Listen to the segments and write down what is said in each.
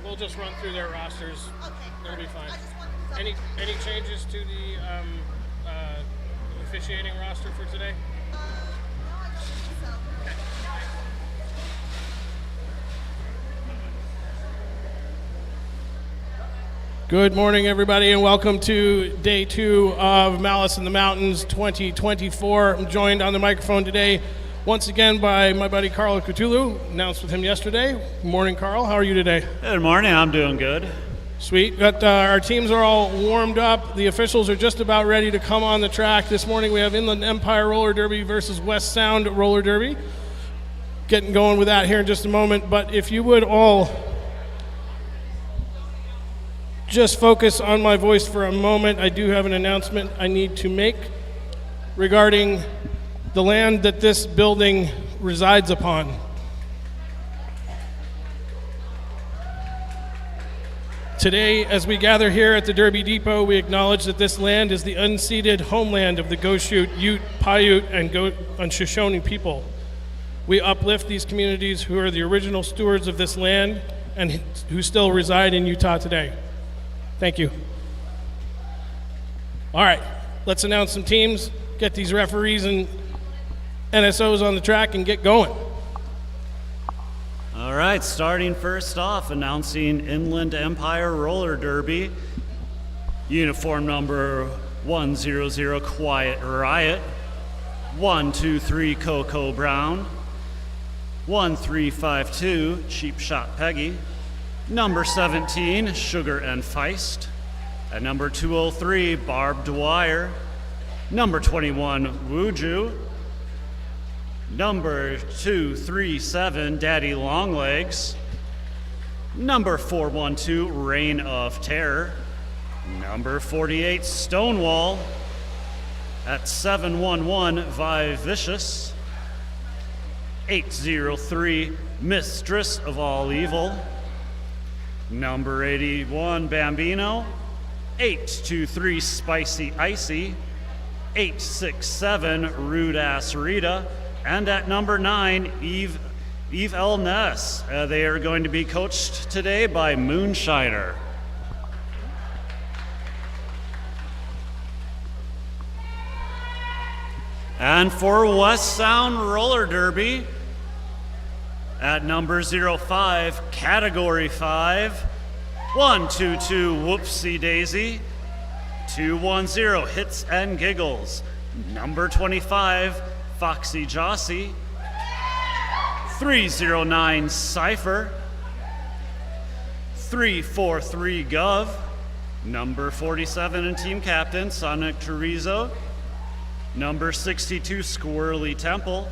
We'll just run through their rosters. Okay. It'll be fine. I just wanted to Any changes to the officiating roster for today? No, I don't think so. Good morning, everybody, and welcome to day 2 of Malice in the Mountains 2024. I'm joined on the microphone today once again by my buddy Carl Cthulhu. Announced with him yesterday. Good morning, Carl. How are you today? Good morning. I'm doing good. Sweet. Got our teams are all warmed up. The officials are just about ready to come on the track. This morning we have Inland Empire Roller Derby versus West Sound Roller Derby. Getting going with that here in just a moment. But if you would all just focus on my voice for a moment. I do have an announcement I need to make regarding the land that this building resides upon. Today, as we gather here at the Derby Depot, we acknowledge that this land is the unceded homeland of the Goshute, Ute, Paiute, and Shoshone people. We uplift these communities who are the original stewards of this land and who still reside in Utah today. Thank you. All right, let's announce some teams, get these referees and NSOs on the track, and get going. All right, starting first off, announcing Inland Empire Roller Derby. Uniform number 100, Quiet Riot. 123, Coco Brown. 1352, Cheap Shot Peggy. Number 17, Sugar and Feist. At number 203, Barb Dwyer. Number 21, Wuju. Number 237, Daddy Longlegs. Number 412, Reign of Terror. Number 48, Stonewall. At 711, Vivicious. 803, Mistress of All Evil. Number 81, Bambino. 823, Spicy Icy. 867, Rude Ass Rita. And at number 9, Eve L. Ness. They are going to be coached today by Moonshiner. And for West Sound Roller Derby, at number 05, Category 5, 122, Whoopsie Daisy. 210, Hits and Giggles. Number 25, Foxy Jossie. 309, Cypher. 343, Gov. Number 47 and team captain, Sonic Chorizo. Number 62, Squirrely Temple.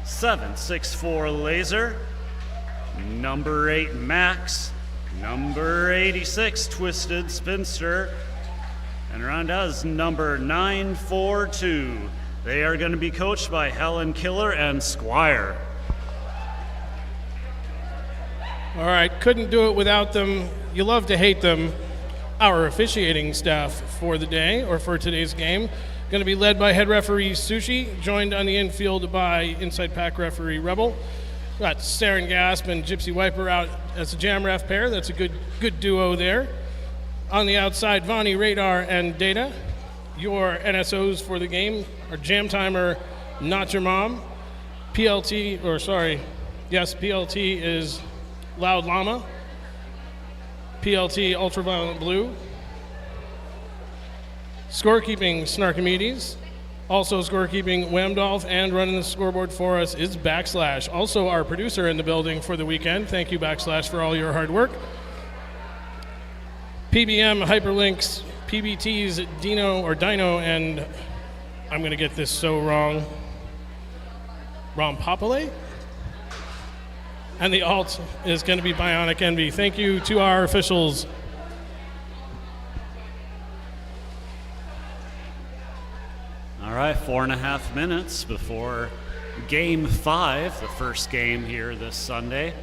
764, Laser. Number 8, Max. Number 86, Twisted Spinster. And around us, number 942. They are going to be coached by Helen Killer and Squire. All right, couldn't do it without them. You love to hate them. Our officiating staff for the day, or for today's game, going to be led by head referee Sushi, joined on the infield by inside pack referee Rebel. Got Saren Gasp and Gypsy Wiper out as a jam ref pair. That's a good duo there. On the outside, Vonnie, Radar, and Data. Your NSOs for the game are Jam Timer, Not Your Mom. PLT is Loud Llama. PLT, Ultraviolet Blue. Scorekeeping, Snarkomedes. Also scorekeeping, Whamdolph, and running the scoreboard for us is Backslash. Also our producer in the building for the weekend. Thank you, Backslash, for all your hard work. PBM, Hyperlinks, PBTs, Dino, and I'm going to get this so wrong, Rompopole? And the alt is going to be Bionic Envy. Thank you to our officials. All right, 4.5 minutes before Game 5, the first game here this Sunday.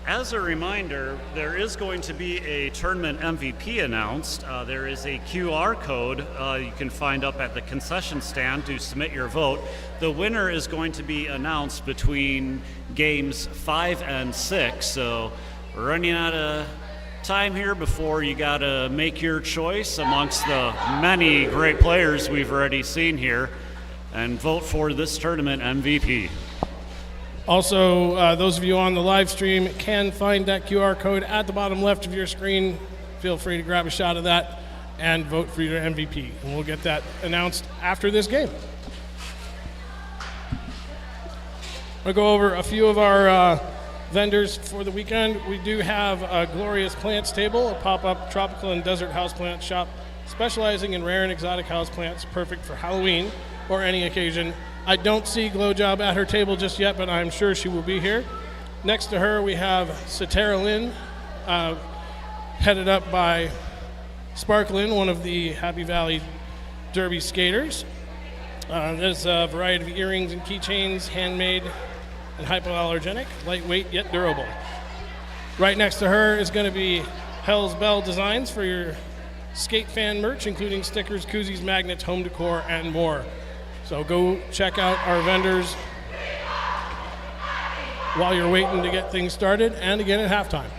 As a reminder, there is going to be a tournament MVP announced. There is a QR code you can find up at the concession stand to submit your vote. The winner is going to be announced between games 5 and 6, so We're running out of time here before you got to make your choice amongst the many great players we've already seen here and vote for this tournament MVP. Also, those of you on the live stream can find that QR code at the bottom left of your screen. Feel free to grab a shot of that and vote for your MVP. And we'll get that announced after this game. I'll go over a few of our vendors for the weekend. We do have a Glorious Plants Table, a pop-up tropical and desert houseplant shop specializing in rare and exotic houseplants, perfect for Halloween or any occasion. I don't see Glowjob at her table just yet, but I'm sure she will be here. Next to her, we have Satara Lynn, headed up by Sparklin, one of the Happy Valley Derby skaters. There's a variety of earrings and keychains, handmade and hypoallergenic, lightweight yet durable. Right next to her is going to be Hell's Bell Designs for your skate fan merch, including stickers, koozies, magnets, home decor, and more. So go check out our vendors while you're waiting to get things started, and again at halftime.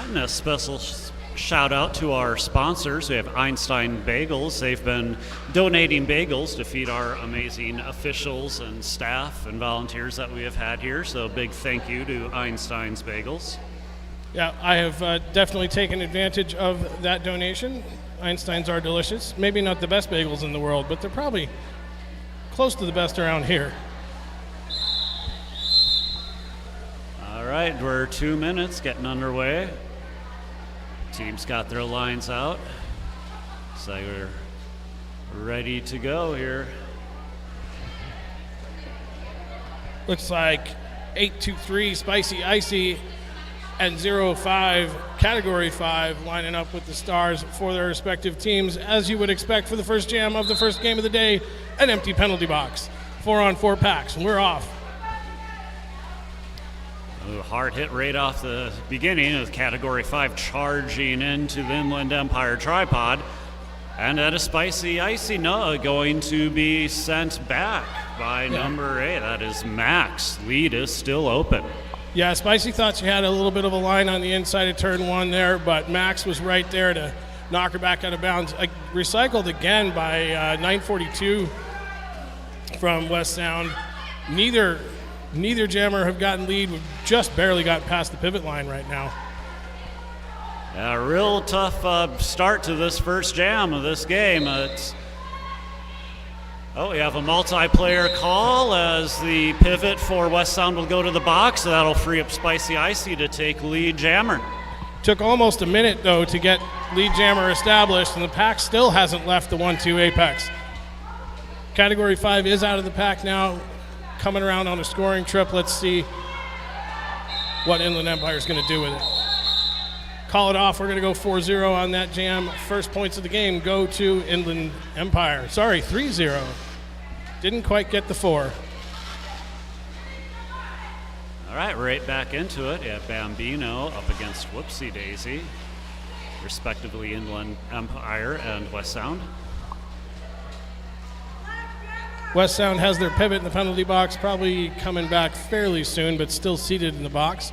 And a special shout out to our sponsors. We have Einstein Bagels. They've been donating bagels to feed our amazing officials and staff and volunteers that we have had here. So big thank you to Einstein's Bagels. Yeah, I have definitely taken advantage of that donation. Einstein's are delicious. Maybe not the best bagels in the world, but they're probably close to the best around here. All right, we're 2 minutes getting underway. Teams got their lines out. So we're ready to go here. Looks like 823 Spicy Icy and 05 Category 5 lining up with the stars for their respective teams. As you would expect for the first jam of the first game of the day, an empty penalty box. 4-on-4 packs, and we're off. A hard hit right off the beginning of Category 5 charging into the Inland Empire tripod. And at a Spicy Icy Noah going to be sent back by number 8. That is Max. Lead is still open. Yeah, Spicy thought she had a little bit of a line on the inside of turn 1 there, but Max was right there to knock her back out of bounds. Recycled again by 942 from West Sound. Neither jammer have gotten lead. We've just barely got past the pivot line right now. A real tough start to this first jam of this game. We have a multiplayer call as the pivot for West Sound will go to the box. So that'll free up Spicy Icy to take lead jammer. Took almost a minute, though, to get lead jammer established, and the pack still hasn't left the 1-2 apex. Category 5 is out of the pack now, coming around on a scoring trip. Let's see what Inland Empire is going to do with it. Call it off. We're going to go 4-0 on that jam. First points of the game go to Inland Empire. Sorry, 3-0. Didn't quite get the 4. All right, right back into it at Bambino up against Whoopsie Daisy, respectively Inland Empire and West Sound. West Sound has their pivot in the penalty box, probably coming back fairly soon, but still seated in the box.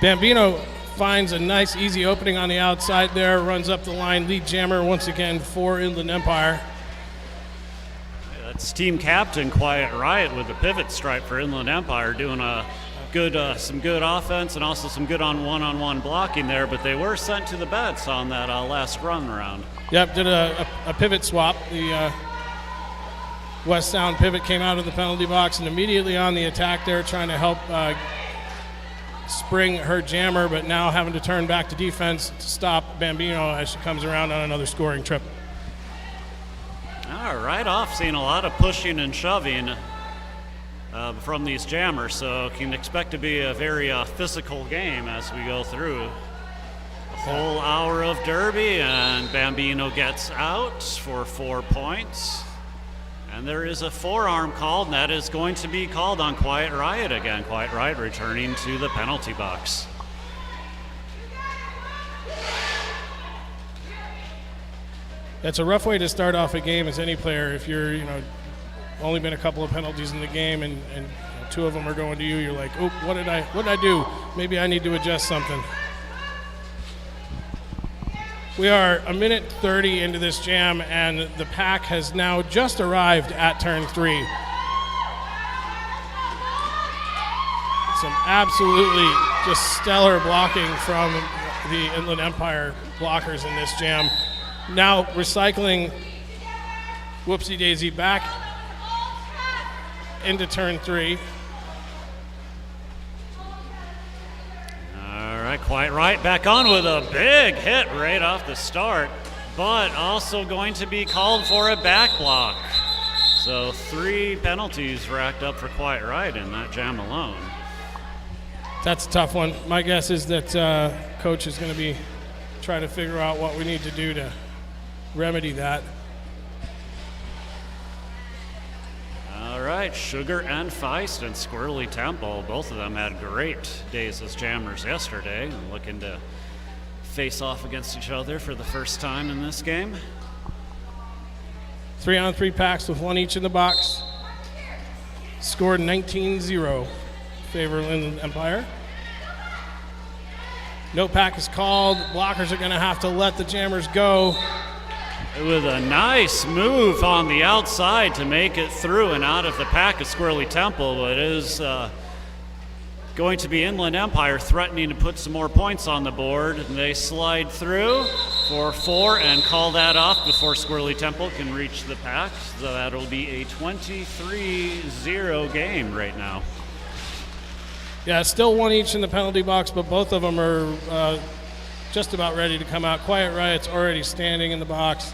Bambino finds a nice, easy opening on the outside there, runs up the line, lead jammer once again for Inland Empire. That's team captain Quiet Riot with the pivot stripe for Inland Empire, doing some good offense and also some good one-on-one blocking there, but they were sent to the beds on that last run around. Yep, did a pivot swap. The West Sound pivot came out of the penalty box and immediately on the attack there, trying to help spring her jammer, but now having to turn back to defense to stop Bambino as she comes around on another scoring trip. All right off seeing a lot of pushing and shoving from these jammers, so can expect to be a very physical game as we go through. A whole hour of derby, and Bambino gets out for 4 points. And there is a forearm called, and that is going to be called on Quiet Riot again. Quiet Riot returning to the penalty box. That's a rough way to start off a game as any player. If you're, only been a couple of penalties in the game and two of them are going to you, you're like, oh, what did I do? Maybe I need to adjust something. We are a minute 30 into this jam, and the pack has now just arrived at turn 3. Some absolutely just stellar blocking from the Inland Empire blockers in this jam. Now recycling Whoopsie Daisy back into turn 3. All right, Quiet Riot back on with a big hit right off the start, but also going to be called for a back block. So 3 penalties racked up for Quiet Riot in that jam alone. That's a tough one. My guess is that coach is going to be trying to figure out what we need to do to remedy that. All right, Sugar and Feist and Squirrely Temple, both of them had great days as jammers yesterday, and looking to face off against each other for the first time in this game. 3-on-3 packs with 1 each in the box. Scored 19-0. Favor Inland Empire. No pack is called. Blockers are going to have to let the jammers go. With a nice move on the outside to make it through and out of the pack of Squirrely Temple, but it is going to be Inland Empire threatening to put some more points on the board. And they slide through for 4 and call that off before Squirrely Temple can reach the pack. So that'll be a 23-0 game right now. Yeah, still 1 each in the penalty box, but both of them are just about ready to come out. Quiet Riot's already standing in the box.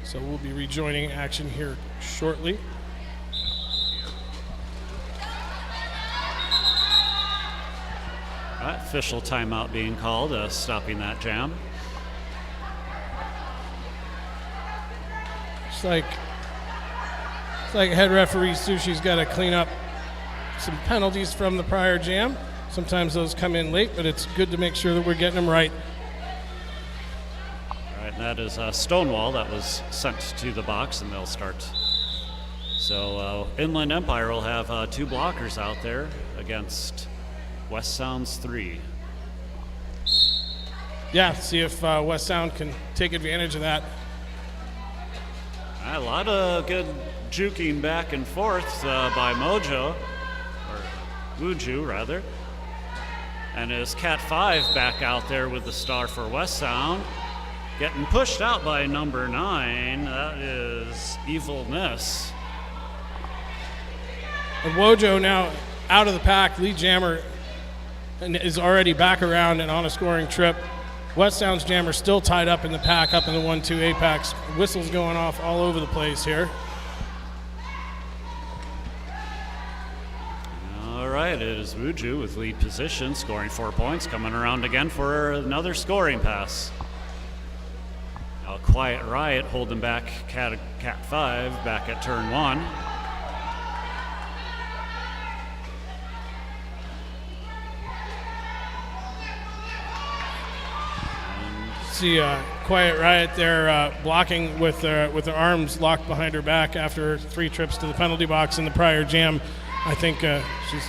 So we'll be rejoining action here shortly. All right, official timeout being called, stopping that jam. It's like head referee Sushi's got to clean up some penalties from the prior jam. Sometimes those come in late, but it's good to make sure that we're getting them right. All right, and that is Stonewall that was sent to the box, and they'll start. So Inland Empire will have 2 blockers out there against West Sound's 3. Yeah, see if West Sound can take advantage of that. A lot of good juking back and forth by Mojo, or Wuju rather. And is Cat 5 back out there with the star for West Sound. Getting pushed out by number 9, that is Evilness. And Wojo now out of the pack, lead jammer, and is already back around and on a scoring trip. West Sound's jammer still tied up in the pack, up in the 1-2 apex. Whistles going off all over the place here. All right, it is Wuju with lead position, scoring 4 points, coming around again for another scoring pass. Now Quiet Riot holding back Cat 5 back at turn 1. See Quiet Riot there blocking with her arms locked behind her back after 3 trips to the penalty box in the prior jam. I think she's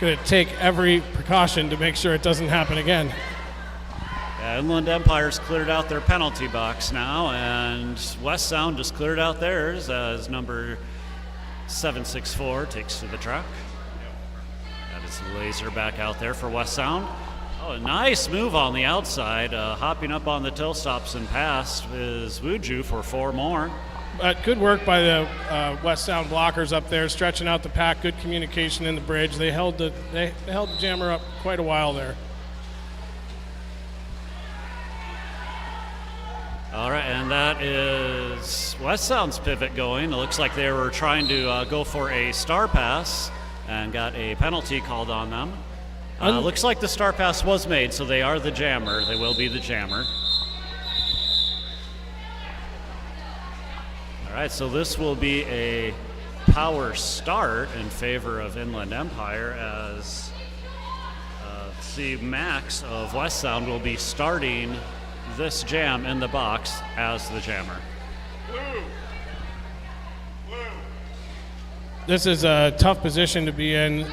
going to take every precaution to make sure it doesn't happen again. Yeah, Inland Empire's cleared out their penalty box now, and West Sound just cleared out theirs as number 764 takes to the track. That is Laser back out there for West Sound. Oh, a nice move on the outside, hopping up on the till stops and pass is Wuju for 4 more. Good work by the West Sound blockers up there, stretching out the pack. Good communication in the bridge. They held the jammer up quite a while there. All right, and And that is West Sound's pivot going. It looks like they were trying to go for a star pass and got a penalty called on them. Looks like the star pass was made, so they are the jammer. They will be the jammer. All right, so this will be a power start in favor of Inland Empire as the Max of West Sound will be starting this jam in the box as the jammer. This is a tough position to be in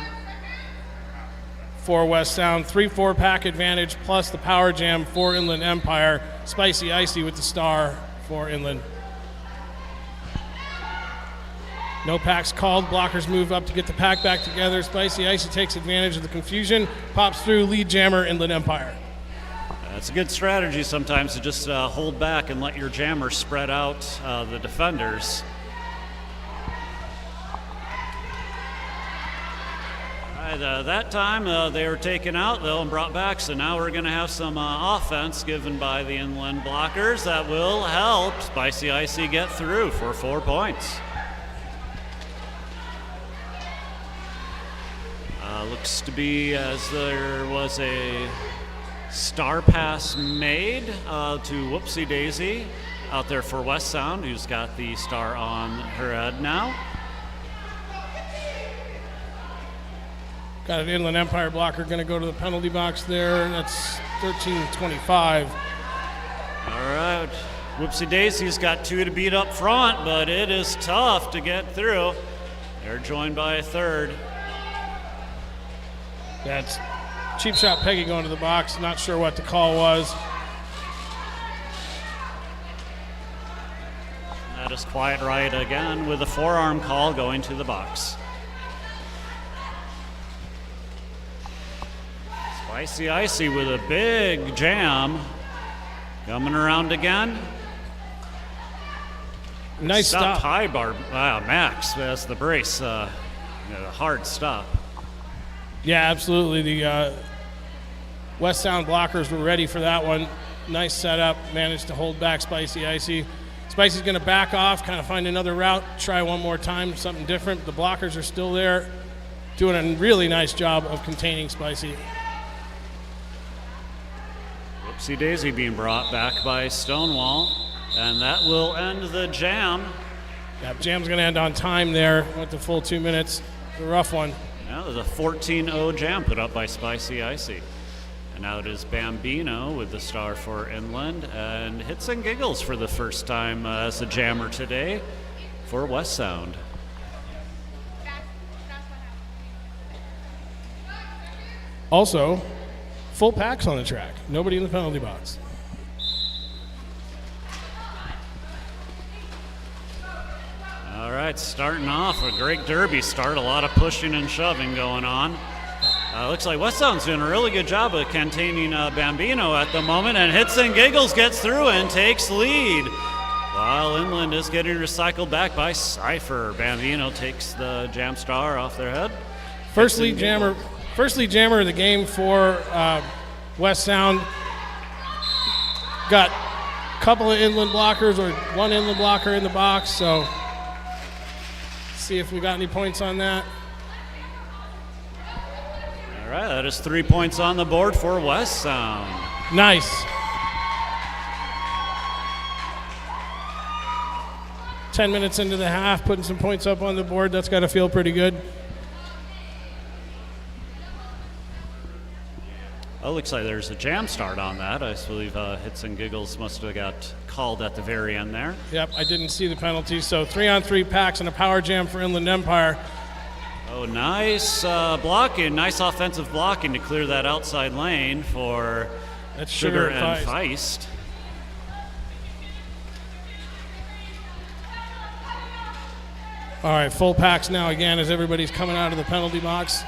for West Sound. 3-4 pack advantage plus the power jam for Inland Empire. Spicy Icy with the star for Inland. No packs called. Blockers move up to get the pack back together. Spicy Icy takes advantage of the confusion. Pops through. Lead jammer, Inland Empire. It's a good strategy sometimes to just hold back and let your jammer spread out the defenders. All right, that time they were taken out though and brought back, so now we're going to have some offense given by the Inland blockers that will help Spicy Icy get through for 4 points. Looks to be as there was a star pass made to Whoopsie Daisy out there for West Sound, who's got the star on her head now. Got an Inland Empire blocker going to go to the penalty box there. That's 13-25. All right, Whoopsie Daisy's got 2 to beat up front, but it is tough to get through. They're joined by a third. That's cheap shot Peggy going to the box. Not sure what the call was. That is Quiet Riot again with a forearm call going to the box. Spicy Icy with a big jam. Coming around again. Nice stop. High bar. Wow, Max has the brace. A hard stop. Yeah, absolutely. The West Sound blockers were ready for that one. Nice setup. Managed to hold back Spicy Icy. Spicy's going to back off, kind of find another route, try one more time, something different. The blockers are still there, doing a really nice job of containing Spicy. Whoopsie Daisy being brought back by Stonewall, and that will end the jam. Yeah, jam's going to end on time there. Went the full 2 minutes. It's a rough one. Now there's a 14-0 jam put up by Spicy Icy. And now it is Bambino with the star for Inland, and Hits and Giggles for the first time as a jammer today for West Sound. Also, full packs on the track. Nobody in the penalty box. All right, starting off a great derby start. A lot of pushing and shoving going on. Looks like West Sound's doing a really good job of containing Bambino at the moment, and Hits and Giggles gets through and takes lead. While Inland is getting recycled back by Cypher. Bambino takes the jam star off their head. First lead jammer of the game for West Sound. Got a couple of Inland blockers, or one Inland blocker in the box, so let's see if we got any points on that. All right, that is 3 points on the board for West Sound. Nice. Ten minutes into the half, putting some points up on the board. That's got to feel pretty good. Oh, looks like there's a jam start on that. I believe Hits and Giggles must have got called at the very end there. Yep, I didn't see the penalty. So 3-on-3 packs and a power jam for Inland Empire. Oh, nice blocking, nice offensive blocking to clear that outside lane for That's Sugar and Feist. All right, full packs now again as everybody's coming out of the penalty box.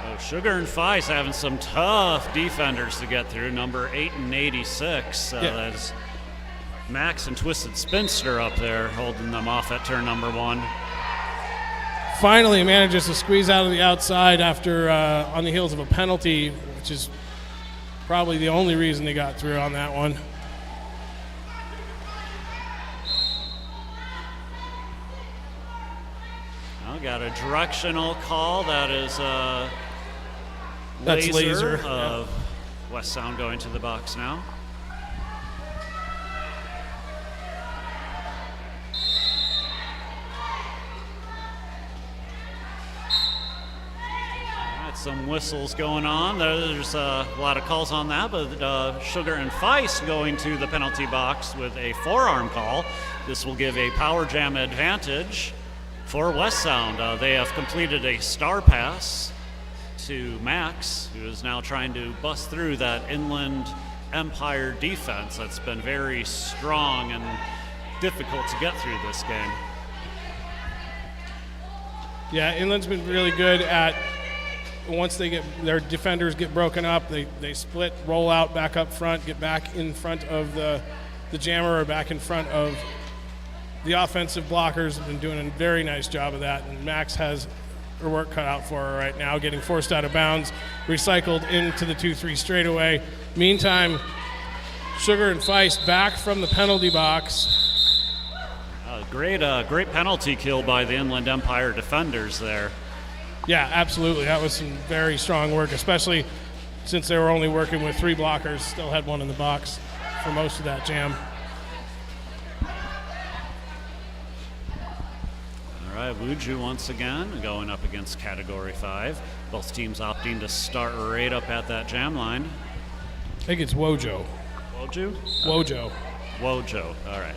Oh, Sugar and Feist having some tough defenders to get through. Number 8 and 86. That's Max and Twisted Spinster up there holding them off at turn number 1. Finally manages to squeeze out of the outside after on the heels of a penalty, which is Probably the only reason they got through on that one. Well, got a directional call. That is That's laser. Of West Sound going to the box now. Some whistles going on. There's a lot of calls on that, but Sugar and Feist going to the penalty box with a forearm call. This will give a power jam advantage for West Sound. They have completed a star pass to Max, who is now trying to bust through that Inland Empire defense that's been very strong and difficult to get through this game. Yeah, Inland's been really good at once they get their defenders get broken up, they split, roll out back up front, get back in front of the jammer or back in front of the offensive blockers. Have been doing a very nice job of that, and Max has her work cut out for her right now, getting forced out of bounds, recycled into the 2-3 straightaway. Meantime, Sugar and Feist back from the penalty box. Great penalty kill by the Inland Empire defenders there. Yeah, absolutely. That was some very strong work, especially since they were only working with 3 blockers. Still had one in the box for most of that jam. All right, Wuju once again going up against Category 5. Both teams opting to start right up at that jam line. I think it's Wojo. Woju? Wojo. Wojo, all right.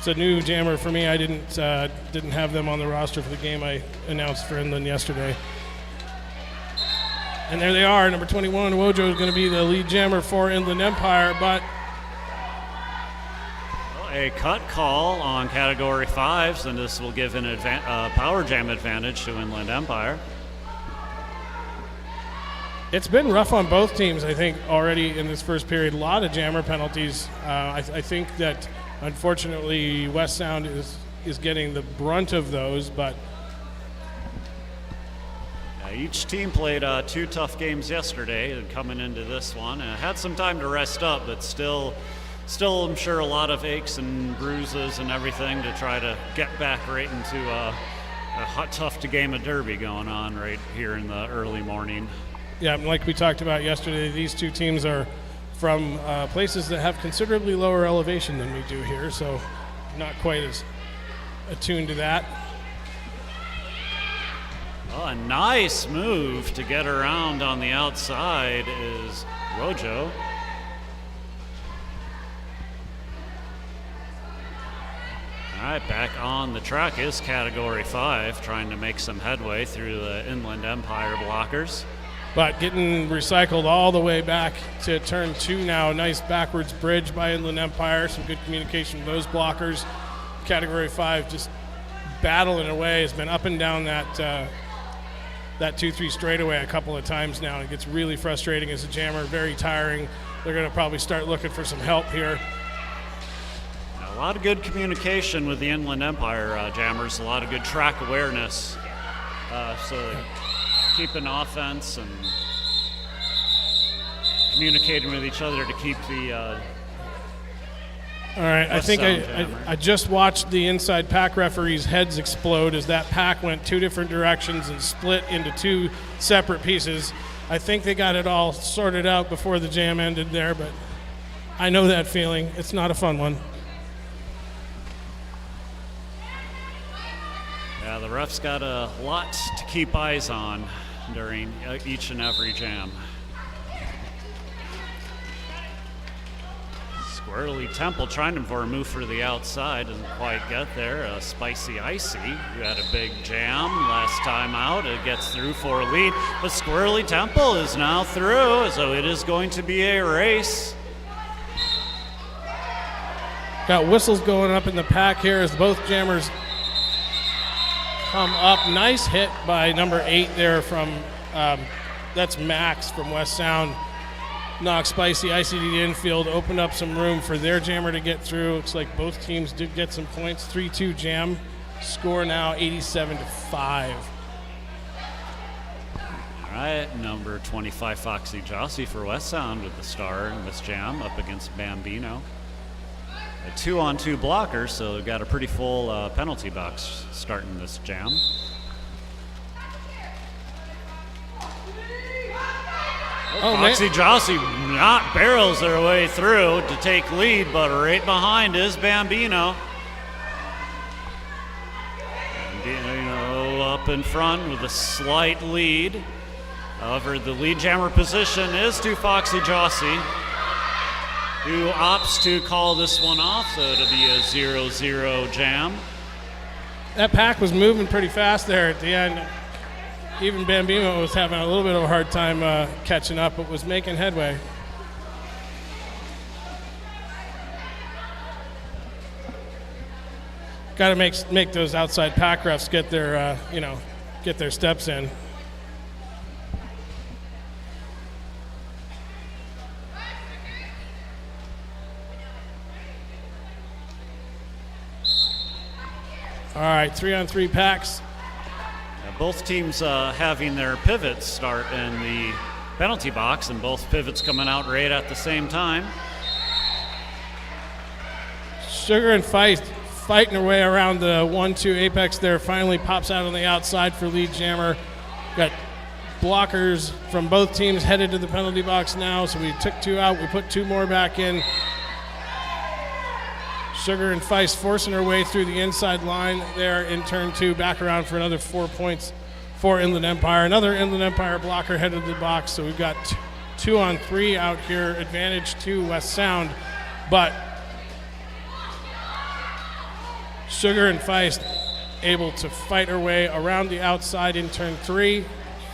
It's a new jammer for me. I didn't have them on the roster for the game I announced for Inland yesterday. And there they are, number 21. Wojo is going to be the lead jammer for Inland Empire, but a cut call on Category 5s, and this will give an power jam advantage to Inland Empire. It's been rough on both teams, I think, already in this first period. A lot of jammer penalties. I think that unfortunately, West Sound is getting the brunt of those, but each team played 2 tough games yesterday, and coming into this one, and had some time to rest up, but still, I'm sure a lot of aches and bruises and everything to try to get back right into a hot, tough game of derby going on right here in the early morning. Yeah, like we talked about yesterday, these 2 teams are from places that have considerably lower elevation than we do here, so not quite as attuned to that. Oh, a nice move to get around on the outside is Wojo. All right, back on the track is Category 5, trying to make some headway through the Inland Empire blockers. But getting recycled all the way back to turn 2 now. Nice backwards bridge by Inland Empire. Some good communication with those blockers. Category 5 just battling away. Has been up and down that 2-3 straightaway a couple of times now. It gets really frustrating as a jammer, very tiring. They're going to probably start looking for some help here. A lot of good communication with the Inland Empire jammers. A lot of good track awareness. So keeping offense and communicating with each other to keep the all right, I think I just watched the inside pack referee's heads explode as that pack went 2 different directions and split into 2 separate pieces. I think they got it all sorted out before the jam ended there, but I know that feeling. It's not a fun one. Yeah, the refs got a lot to keep eyes on during each and every jam. Squirrely Temple trying for a move for the outside, doesn't quite get there. Spicy Icy, who had a big jam last time out, it gets through for a lead, but Squirrely Temple is now through, so it is going to be a race. Got whistles going up in the pack here as both jammers come up. Nice hit by number 8 there from, that's Max from West Sound. Knocked Spicy Icy to the infield, opened up some room for their jammer to get through. Looks like both teams did get some points. 3-2 jam. Score now 87-5. All right, number 25, Foxy Jossie for West Sound with the star in this jam up against Bambino. A 2-on-2 blocker, so they've got a pretty full penalty box starting this jam. Foxy Jossie not barrels their way through to take lead, but right behind is Bambino. Bambino up in front with a slight lead. However, the lead jammer position is to Foxy Jossie, who opts to call this one off, so it'll be a 0-0 jam. That pack was moving pretty fast there at the end. Even Bambino was having a little bit of a hard time catching up, but was making headway. Got to make those outside pack refs get their get their steps in. All right, 3-on-3 packs. Both teams having their pivots start in the penalty box, and both pivots coming out right at the same time. Sugar and Feist fighting their way around the 1-2 apex there. Finally pops out on the outside for lead jammer. Got blockers from both teams headed to the penalty box now, so we took 2 out. We put 2 more back in. Sugar and Feist forcing her way through the inside line there in turn 2, back around for another 4 points for Inland Empire. Another Inland Empire blocker headed to the box, so we've got 2-on-3 out here, advantage to West Sound. But Sugar and Feist able to fight her way around the outside in turn 3.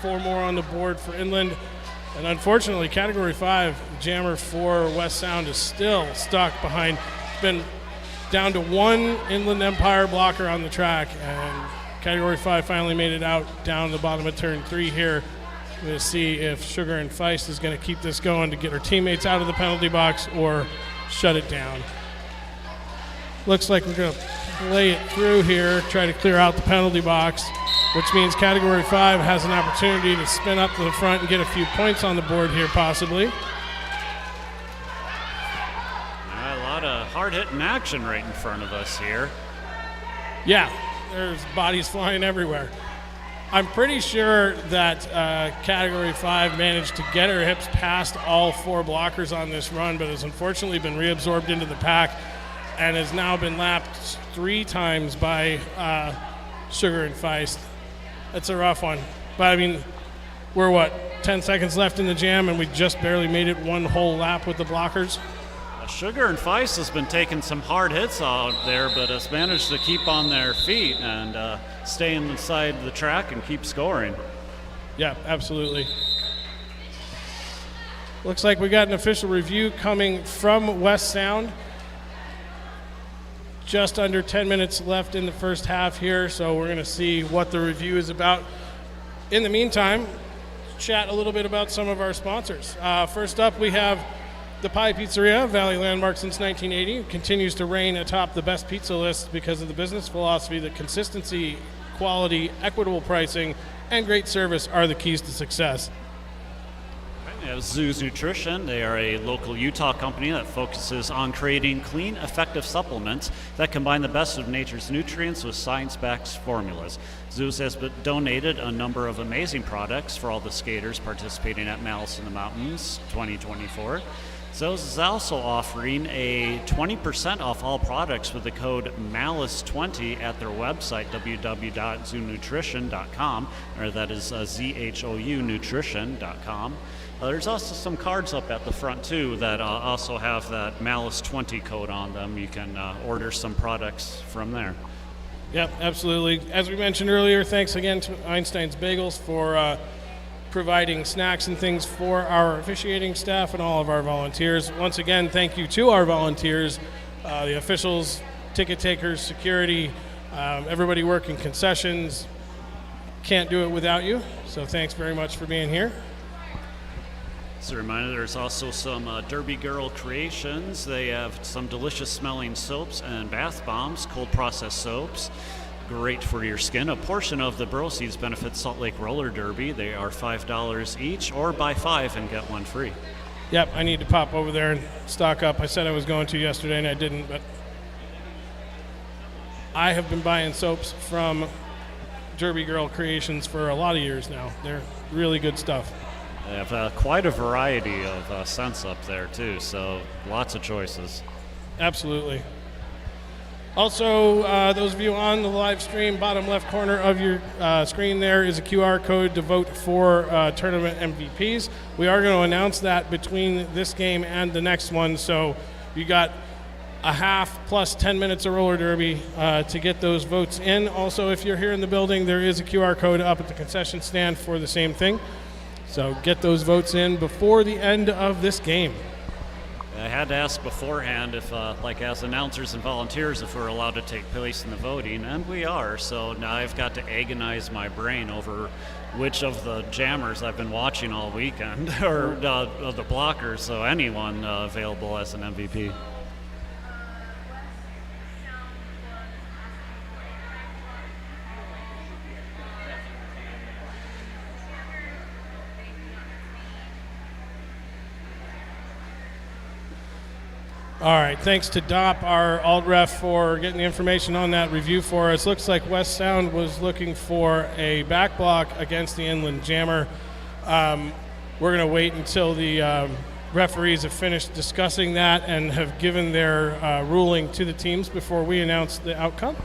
4 more on the board for Inland. And unfortunately, Category 5 jammer for West Sound is still stuck behind. It's been down to 1 Inland Empire blocker on the track, and Category 5 finally made it out down the bottom of turn 3 here. We're going to see if Sugar and Feist is going to keep this going to get her teammates out of the penalty box or shut it down. Looks like we're going to play it through here, try to clear out the penalty box, which means Category 5 has an opportunity to spin up to the front and get a few points on the board here possibly. Hard-hitting action right in front of us here. Yeah, there's bodies flying everywhere. I'm pretty sure that Category 5 managed to get her hips past all 4 blockers on this run, but has unfortunately been reabsorbed into the pack and has now been lapped 3 times by Sugar and Feist. That's a rough one. But, I mean, we're, 10 seconds left in the jam, and we just barely made it 1 whole lap with the blockers? Sugar and Feist has been taking some hard hits out there, but has managed to keep on their feet and stay inside the track and keep scoring. Yeah, absolutely. Looks like we got an official review coming from West Sound. Just under 10 minutes left in the first half here, so we're going to see what the review is about. In the meantime, chat a little bit about some of our sponsors. First up, we have the Pie Pizzeria, Valley Landmark since 1980, continues to reign atop the best pizza list because of the business philosophy that consistency, quality, equitable pricing, and great service are the keys to success. We have Zoo's Nutrition. They are a local Utah company that focuses on creating clean, effective supplements that combine the best of nature's nutrients with science-backed formulas. Zoo's has donated a number of amazing products for all the skaters participating at Malice in the Mountains 2024. Zoe's is also offering a 20% off all products with the code MALICE20 at their website, www.zoonutrition.com, or that is ZHOU nutrition.com. There's also some cards up at the front, too, that also have that MALICE20 code on them. You can order some products from there. Yep, absolutely. As we mentioned earlier, thanks again to Einstein's Bagels for providing snacks and things for our officiating staff and all of our volunteers. Once again, thank you to our volunteers, the officials, ticket takers, security, everybody working concessions. Can't do it without you, so thanks very much for being here. As a reminder, there's also some Derby Girl creations. They have some delicious smelling soaps and bath bombs, cold processed soaps. great for your skin. A portion of the proceeds benefits Salt Lake Roller Derby. They are $5 each, or buy 5 and get 1 free. Yep, I need to pop over there and stock up. I said I was going to yesterday and I didn't, but I have been buying soaps from Derby Girl Creations for a lot of years now. They're really good stuff. They have quite a variety of scents up there too, so lots of choices. Absolutely. Also, those of you on the live stream, bottom left corner of your screen there is a QR code to vote for tournament MVPs. We are going to announce that between this game and the next one, so you got a half plus 10 minutes of roller derby to get those votes in. Also, if you're here in the building, there is a QR code up at the concession stand for the same thing. So get those votes in before the end of this game. I had to ask beforehand if, like as announcers and volunteers, if we're allowed to take place in the voting, and we are. So now I've got to agonize my brain over which of the jammers I've been watching all weekend, or of the blockers, so anyone available as an MVP. All right, thanks to DOP, our alt ref, for getting the information on that review for us. Looks like West Sound was looking for a back block against the Inland Jammer. We're going to wait until the referees have finished discussing that and have given their ruling to the teams before we announce the outcome.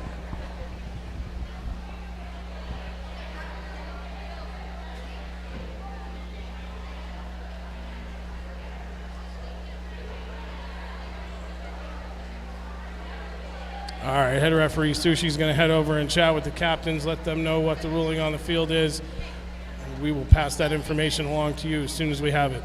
All right, head referee Sushi's going to head over and chat with the captains, let them know what the ruling on the field is. And we will pass that information along to you as soon as we have it.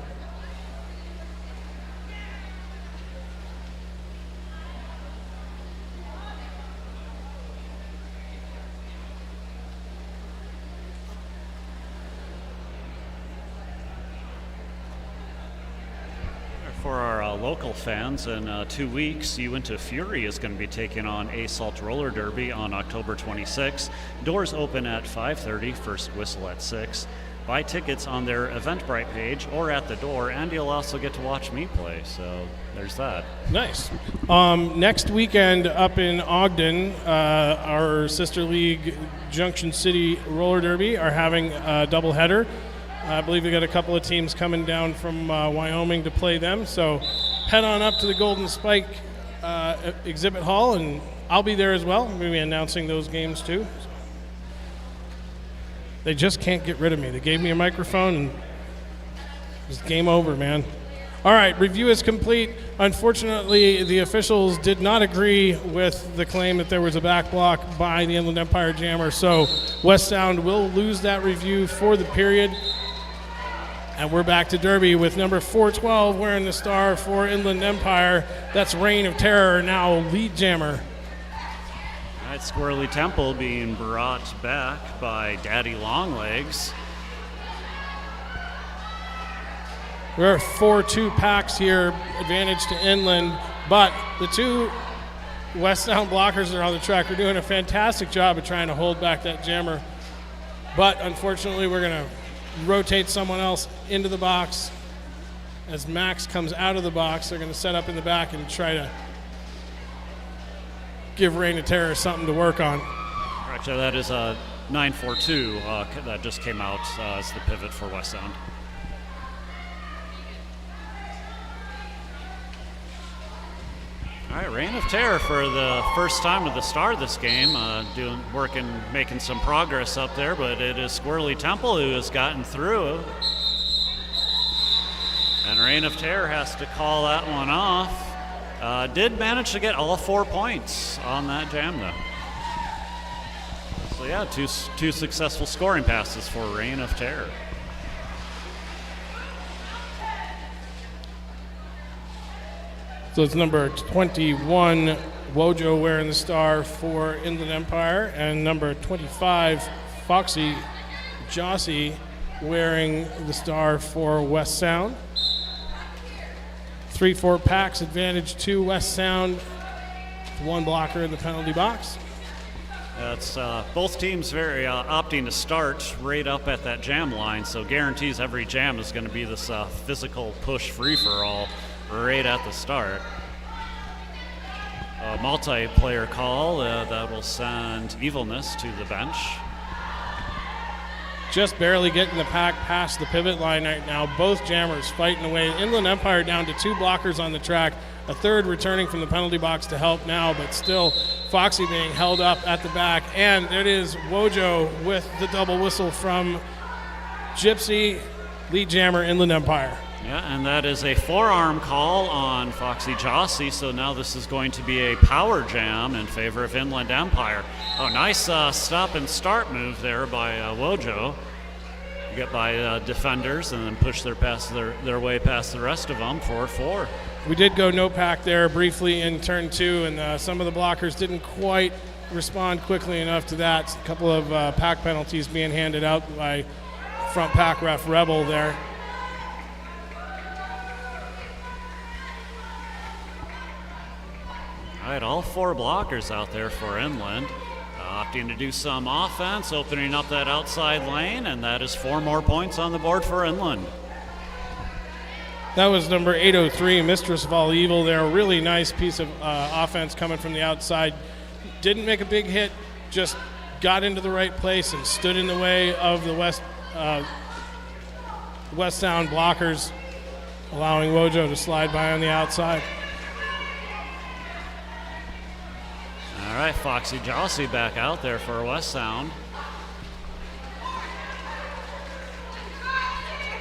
For our local fans, in 2 weeks, Uinta Fury is going to be taking on Assault Roller Derby on October 26. Doors open at 5:30, first whistle at 6. Buy tickets on their Eventbrite page or at the door, and you'll also get to watch me play, so there's that. Nice. Next weekend up in Ogden, our sister league Junction City Roller Derby are having a doubleheader. I believe we got a couple of teams coming down from Wyoming to play them. So head on up to the Golden Spike exhibit hall, and I'll be there as well. I'm going to be announcing those games too. They just can't get rid of me. They gave me a microphone, and it's game over, man. All right, review is complete. Unfortunately, the officials did not agree with the claim that there was a back block by the Inland Empire Jammer. So West Sound will lose that review for the period. And we're back to Derby with number 412 wearing the star for Inland Empire. That's Reign of Terror, now lead jammer. All right, Squirrely Temple being brought back by Daddy Longlegs. We're 4-2 packs here, advantage to Inland, but the two West Sound blockers that are on the track are doing a fantastic job of trying to hold back that jammer. But unfortunately, we're going to rotate someone else into the box. As Max comes out of the box, they're going to set up in the back and try to give Reign of Terror something to work on. Actually, that is a 942 that just came out as the pivot for West Sound. All right, Reign of Terror for the first time at the start of this game, making some progress up there, but it is Squirrely Temple who has gotten through. And Reign of Terror has to call that one off. Did manage to get all 4 points on that jam, though. So yeah, two successful scoring passes for Reign of Terror. So it's number 21, Wojo wearing the star for Inland Empire, and number 25, Foxy Jossie wearing the star for West Sound. 3-4 packs, advantage to West Sound, one blocker in the penalty box. It's both teams very opting to start right up at that jam line, so guarantees every jam is going to be this physical push free-for-all right at the start. A multiplayer call that will send Evilness to the bench. Just barely getting the pack past the pivot line right now. Both jammers fighting away. Inland Empire down to 2 blockers on the track. A third returning from the penalty box to help now, but still Foxy being held up at the back. And it is Wojo with the double whistle from Gypsy, lead jammer, Inland Empire. Yeah, and that is a forearm call on Foxy Jossie, so now this is going to be a power jam in favor of Inland Empire. Oh, nice stop and start move there by Wojo. Get by defenders and then push their way past the rest of them, 4-4. We did go no pack there briefly in turn 2, and some of the blockers didn't quite respond quickly enough to that. A couple of pack penalties being handed out by front pack ref Rebel there. All right, all 4 blockers out there for Inland. Opting to do some offense, opening up that outside lane, and that is 4 more points on the board for Inland. That was number 803, Mistress of All Evil there. Really nice piece of offense coming from the outside. Didn't make a big hit, just got into the right place and stood in the way of the West Sound blockers, allowing Wojo to slide by on the outside. All right, Foxy Jossie back out there for West Sound.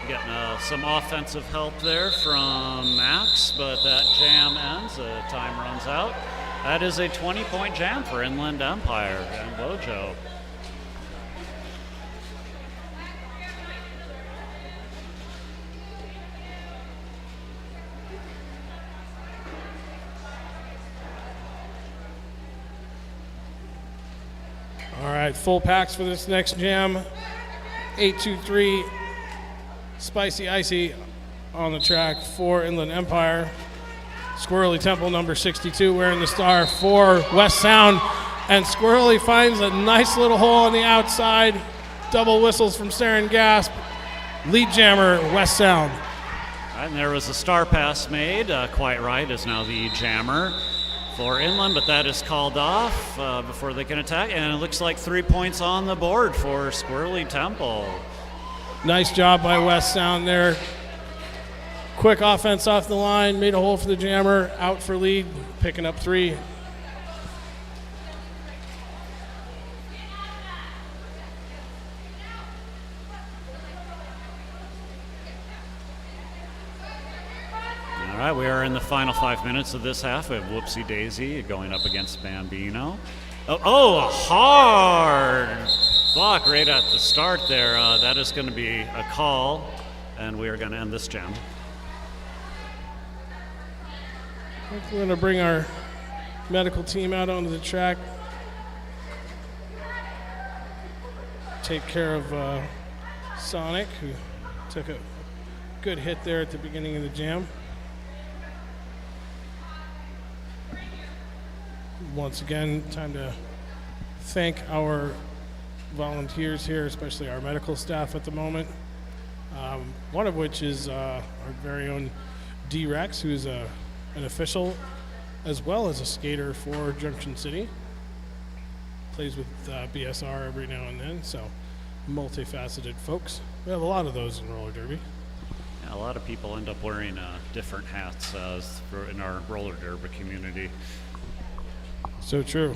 Getting some offensive help there from Max, but that jam ends. Time runs out. That is a 20-point jam for Inland Empire and Wojo. All right, full packs for this next jam. 823 Spicy Icy on the track for Inland Empire. Squirrely Temple number 62 wearing the star for West Sound. And Squirrely finds a nice little hole on the outside. Double whistles from Saren Gasp. Lead jammer, West Sound. All right, and there was a star pass made. Quite right is now the jammer for Inland, but that is called off before they can attack. And it looks like 3 points on the board for Squirrely Temple. Nice job by West Sound there. Quick offense off the line, made a hole for the jammer, out for lead, picking up 3. All right, we are in the final 5 minutes of this half. We have Whoopsie Daisy going up against Bambino. Oh, a hard block right at the start there. That is going to be a call, and we are going to end this jam. We're going to bring our medical team out onto the track. Take care of Sonic, who took a good hit there at the beginning of the jam. Once again, time to thank our volunteers here, especially our medical staff at the moment. One of which is our very own D-Rex, who's an official as well as a skater for Junction City. Plays with BSR every now and then, so multifaceted folks. We have a lot of those in roller derby. Yeah, a lot of people end up wearing different hats in our roller derby community. So true.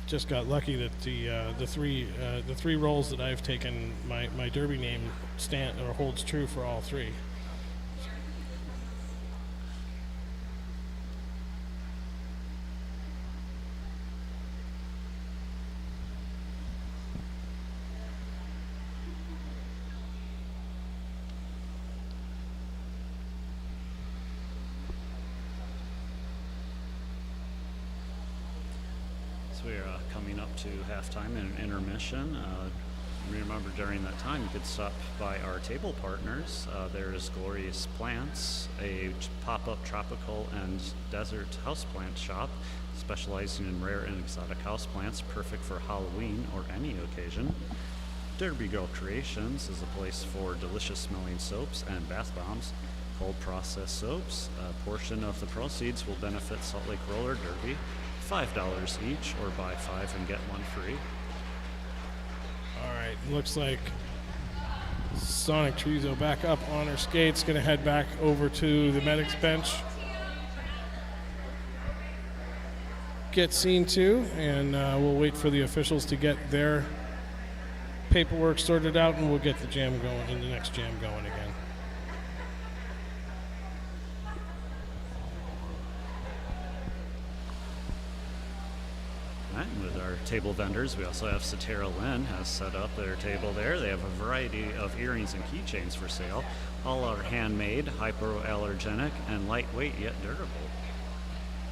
Just got lucky that the three roles that I've taken, my derby name holds true for all 3. So we are coming up to halftime and intermission. Remember, during that time, you could stop by our table partners. There's Glorious Plants, a pop-up tropical and desert houseplant shop specializing in rare and exotic houseplants, perfect for Halloween or any occasion. Derby Girl Creations is a place for delicious smelling soaps and bath bombs. Cold processed soaps. A portion of the proceeds will benefit Salt Lake Roller Derby. $5 each, or buy 5 and get 1 free. All right, looks like Sonic Chorizo back up on her skates, going to head back over to the medics bench. Get seen to, and we'll wait for the officials to get their paperwork sorted out, and we'll get the jam going, and the next jam going again. All right, and with our table vendors, we also have Satara Lynn has set up their table there. They have a variety of earrings and keychains for sale. All are handmade, hypoallergenic, and lightweight yet durable.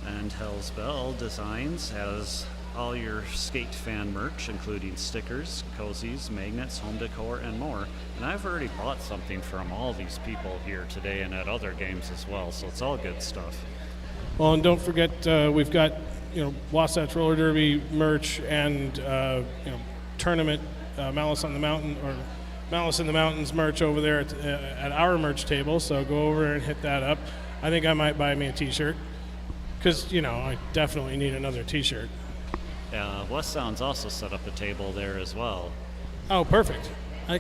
And Hell's Bell Designs has all your skate fan merch, including stickers, cozies, magnets, home decor, and more. And I've already bought something from all these people here today and at other games as well, so it's all good stuff. Well, and don't forget, we've got Wasatch Roller Derby merch and tournament Malice on the Mountain or Malice in the Mountains merch over there at our merch table. So go over and hit that up. I think I might buy me a T-shirt because I definitely need another T-shirt. West Sound's also set up a table there as well. Oh, perfect. I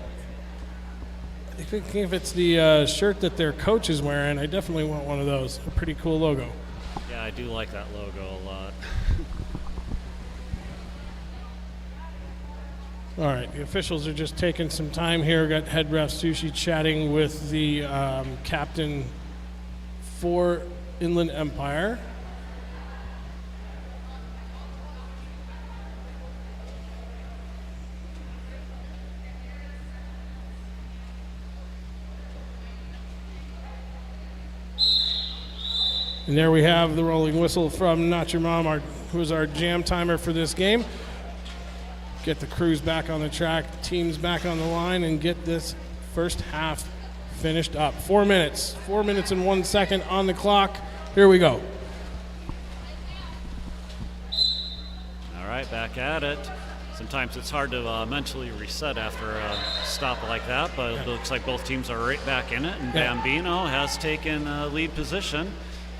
think if it's the shirt that their coach is wearing, I definitely want one of those. A pretty cool logo. Yeah, I do like that logo a lot. All right, the officials are just taking some time here. Got head ref Sushi chatting with the captain for Inland Empire. And there we have the rolling whistle from Not Your Mom, who is our jam timer for this game. Get the crews back on the track, teams back on the line, and get this first half finished up. 4 minutes. 4 minutes and 1 second on the clock. Here we go. All right, back at it. Sometimes it's hard to mentally reset after a stop like that, but it looks like both teams are right back in it, and Bambino has taken lead position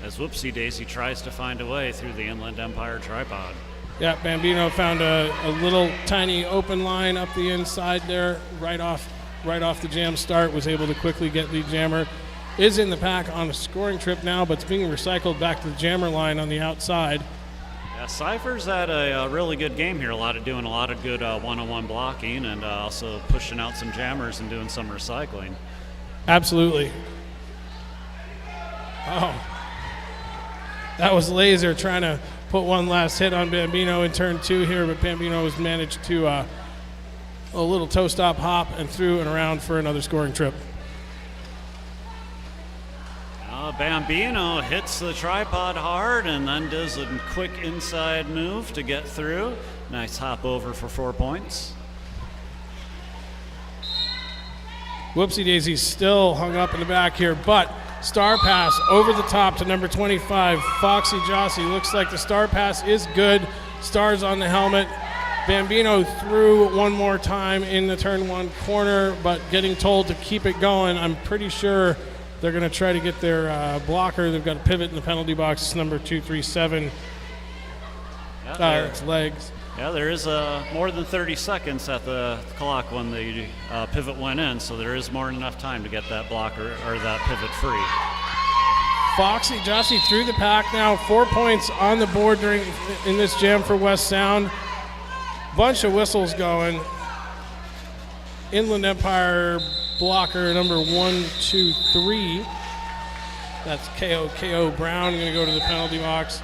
as Whoopsie Daisy tries to find a way through the Inland Empire tripod. Yeah, Bambino found a little tiny open line up the inside there, right off the jam start, was able to quickly get lead jammer. Is in the pack on a scoring trip now, but it's being recycled back to the jammer line on the outside. Yeah, Cypher's had a really good game here, doing a lot of good one-on-one blocking, and also pushing out some jammers and doing some recycling. Absolutely. Oh. That was Laser trying to put one last hit on Bambino in turn 2 here, but Bambino has managed to a little toe stop hop and through and around for another scoring trip. Bambino hits the tripod hard and then does a quick inside move to get through. Nice hop over for 4 points. Whoopsie Daisy's still hung up in the back here, but star pass over the top to number 25, Foxy Jossie. Looks like the star pass is good. Stars on the helmet. Bambino through one more time in the turn 1 corner, but getting told to keep it going. I'm pretty sure they're going to try to get their blocker. They've got a pivot in the penalty box. It's number 237. It's legs. Yeah, there is more than 30 seconds at the clock when the pivot went in, so there is more than enough time to get that blocker or that pivot free. Foxy Jossie through the pack now. 4 points on the board in this jam for West Sound. Bunch of whistles going. Inland Empire blocker number 1, 2, 3. That's KO Brown going to go to the penalty box.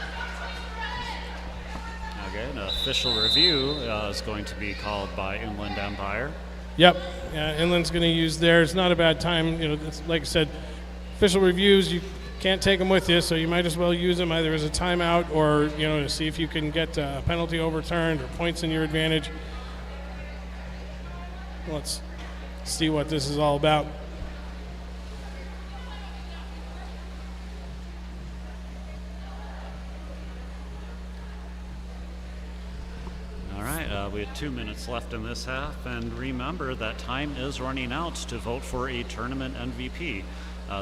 Okay, an official review is going to be called by Inland Empire. Yep, Inland's going to use theirs. Not a bad time. It's, like I said, official reviews, you can't take them with you, so you might as well use them either as a timeout or, to see if you can get a penalty overturned or points in your advantage. Let's see what this is all about. All right, we have 2 minutes left in this half, and remember that time is running out to vote for a tournament MVP.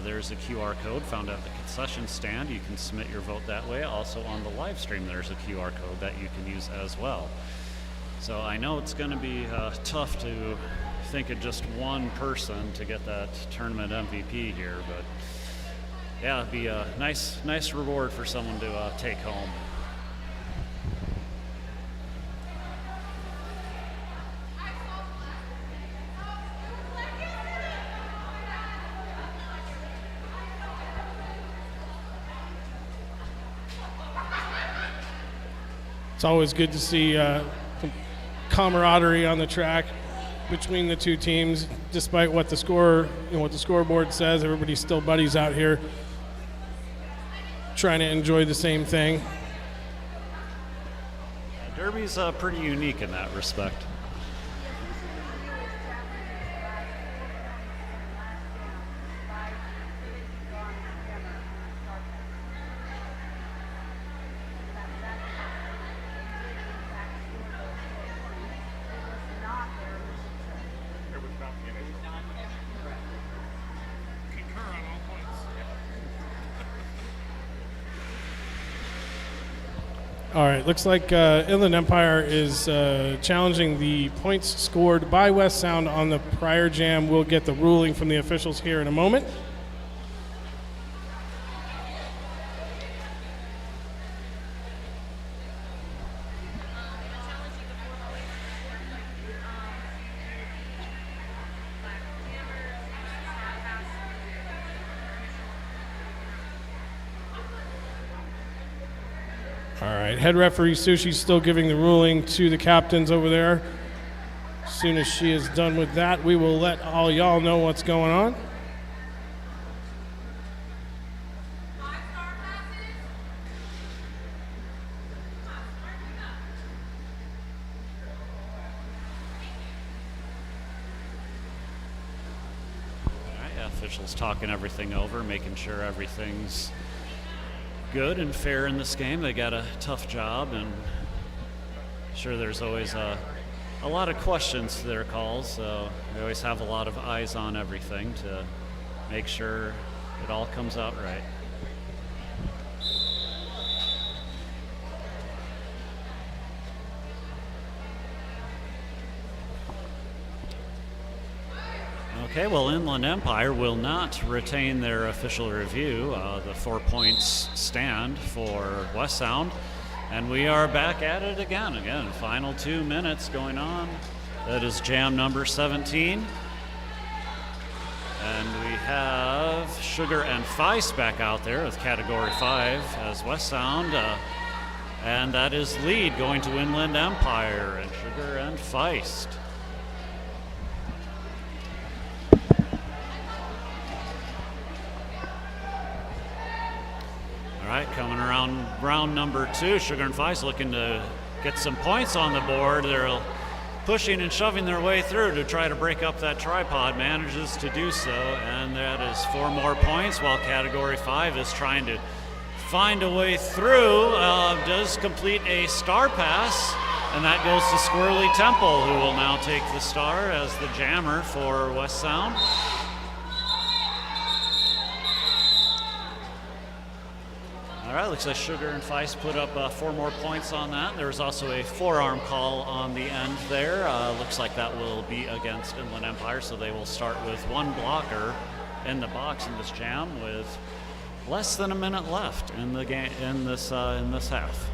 There's a QR code found at the concession stand. You can submit your vote that way. Also on the live stream, there's a QR code that you can use as well. So I know it's going to be tough to think of just one person to get that tournament MVP here, but yeah, it'd be a nice reward for someone to take home. It's always good to see camaraderie on the track between the two teams, despite what the scoreboard says. Everybody's still buddies out here, trying to enjoy the same thing. Derby's pretty unique in that respect. All right, looks like Inland Empire is challenging the points scored by West Sound on the prior jam. We'll get the ruling from the officials here in a moment. All right, head referee Sushi's still giving the ruling to the captains over there. As soon as she is done with that, we will let all y'all know what's going on. All right, officials talking everything over, making sure everything's good and fair in this game. They got a tough job, and sure there's always a lot of questions to their calls, so they always have a lot of eyes on everything to make sure it all comes out right. Okay, well, Inland Empire will not retain their official review. The 4 points stand for West Sound. And we are back at it again. Again, final 2 minutes going on. That is jam number 17. And we have Sugar and Feist back out there with category 5 as West Sound. And that is lead going to Inland Empire and Sugar and Feist. All right, coming around round number 2, Sugar and Feist looking to get some points on the board. They're pushing and shoving their way through to try to break up that tripod, manages to do so, and that is 4 more points, while category 5 is trying to find a way through, does complete a star pass, and that goes to Squirrely Temple, who will now take the star as the jammer for West Sound. All right, looks like Sugar and Feist put up 4 more points on that. There was also a forearm call on the end there. Looks like that will be against Inland Empire, so they will start with 1 blocker in the box in this jam with less than a minute left in the game in this half.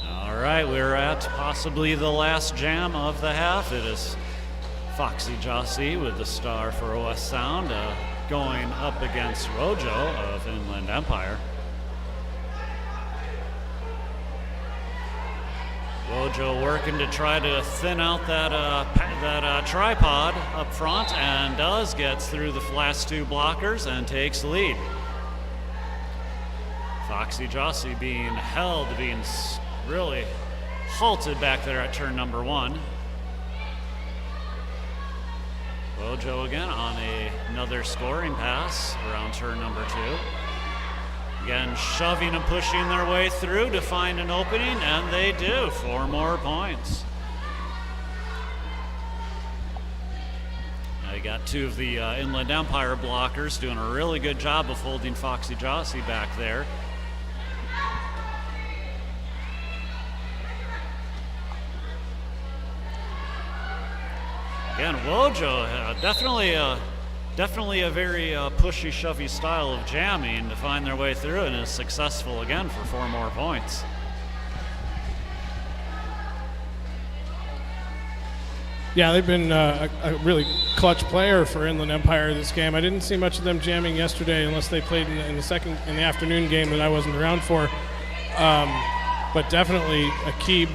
All right, we're at possibly the last jam of the half. It is Foxy Jossie with the star for West Sound going up against Rojo of Inland Empire. Wojo working to try to thin out that tripod up front, and gets through the last two blockers and takes the lead. Foxy Jossie being held, being really halted back there at turn number 1. Wojo again on another scoring pass around turn number 2. Again, shoving and pushing their way through to find an opening, and they do. 4 more points. Now you got 2 of the Inland Empire blockers doing a really good job of holding Foxy Jossie back there. Again, Wojo, definitely a very pushy, shovey style of jamming to find their way through, and is successful again for 4 more points. Yeah, they've been a really clutch player for Inland Empire this game. I didn't see much of them jamming yesterday, unless they played in the afternoon game that I wasn't around for. But definitely a key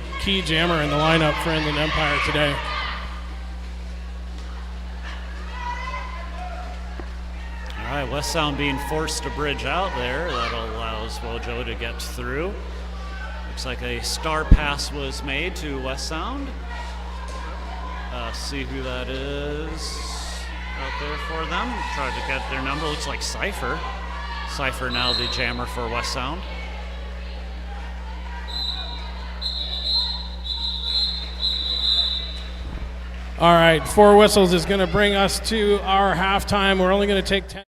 jammer in the lineup for Inland Empire today. All right, West Sound being forced to bridge out there. That allows Wojo to get through. Looks like a star pass was made to West Sound. See who that is out there for them. Try to get their number. Looks like Cypher. Cypher now the jammer for West Sound. All right, 4 whistles is going to bring us to our halftime. We're only going to take 10.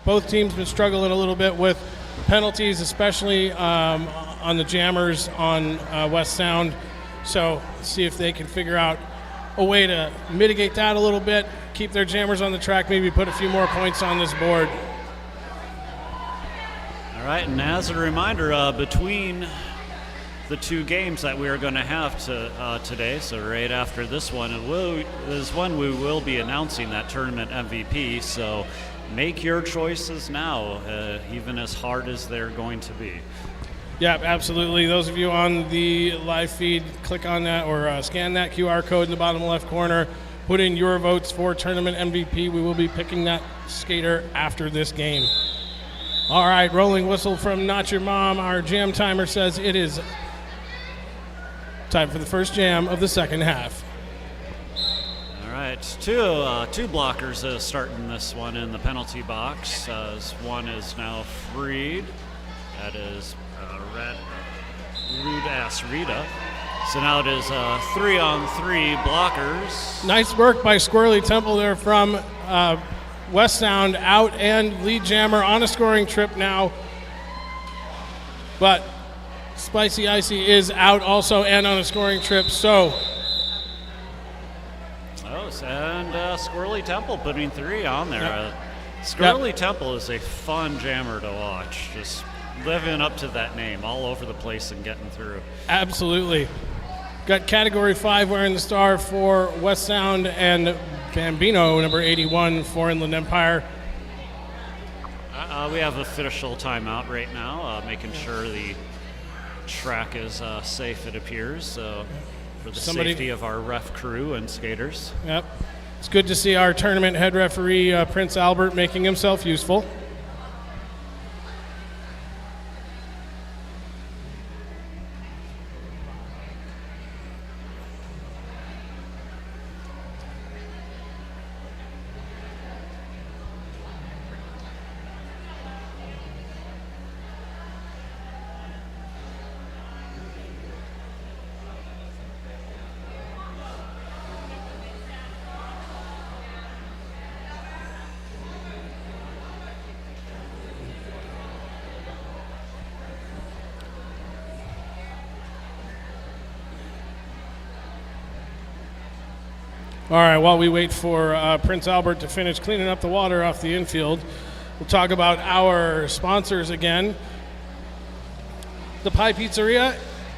Both teams been struggling a little bit with penalties, especially on the jammers on West Sound. So see if they can figure out a way to mitigate that a little bit, keep their jammers on the track, maybe put a few more points on this board. All right, and as a reminder, between the two games that we are going to have today, so right after this one, is when we will be announcing that tournament MVP. So make your choices now, even as hard as they're going to be. Yeah, absolutely. Those of you on the live feed, click on that or scan that QR code in the bottom left corner. Put in your votes for tournament MVP. We will be picking that skater after this game. All right, rolling whistle from Not Your Mom. Our jam timer says it is time for the first jam of the second half. All right, two blockers starting this one in the penalty box. As one is now freed. That is Rude Ass Rita. So now it is 3-on-3 blockers. Nice work by Squirrely Temple there from West Sound, out and lead jammer on a scoring trip now. But Spicy Icy is out also and on a scoring trip, so. And Squirrely Temple putting 3 on there. Yep. Squirrely Temple is a fun jammer to watch. Just living up to that name all over the place and getting through. Absolutely. Got Category 5 wearing the star for West Sound and Bambino, number 81 for Inland Empire. We have official timeout right now, making sure the track is safe, it appears, for the safety of our ref crew and skaters. Yep. It's good to see our tournament head referee, Prince Albert, making himself useful. All right, while we wait for Prince Albert to finish cleaning up the water off the infield, we'll talk about our sponsors again. The Pie Pizzeria,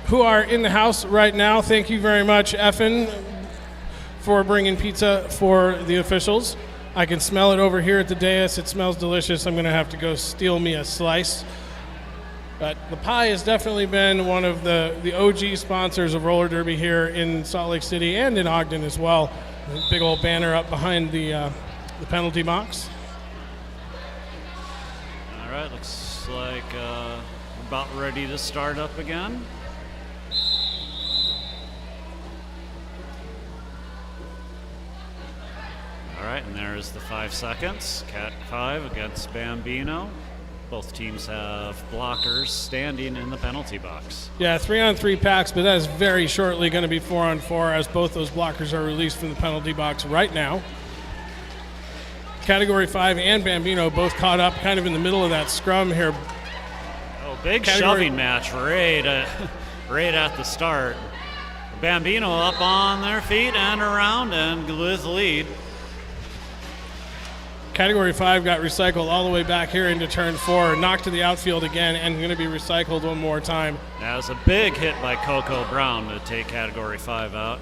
who are in the house right now. Thank you very much, Effin, for bringing pizza for the officials. I can smell it over here at the dais. It smells delicious. I'm going to have to go steal me a slice. But the Pie has definitely been one of the OG sponsors of roller derby here in Salt Lake City and in Ogden as well. Big old banner up behind the penalty box. All right, looks like we're about ready to start up again. All right, and there's the 5 seconds. Cat 5 against Bambino. Both teams have blockers standing in the penalty box. Yeah, 3-on-3 packs, but that is very shortly going to be 4-on-4 as both those blockers are released from the penalty box right now. Category 5 and Bambino both caught up kind of in the middle of that scrum here. Oh, big shoving match right at the start. Bambino up on their feet and around and with lead. Category 5 got recycled all the way back here into turn 4, knocked to the outfield again, and going to be recycled one more time. That was a big hit by Coco Brown to take Category 5 out.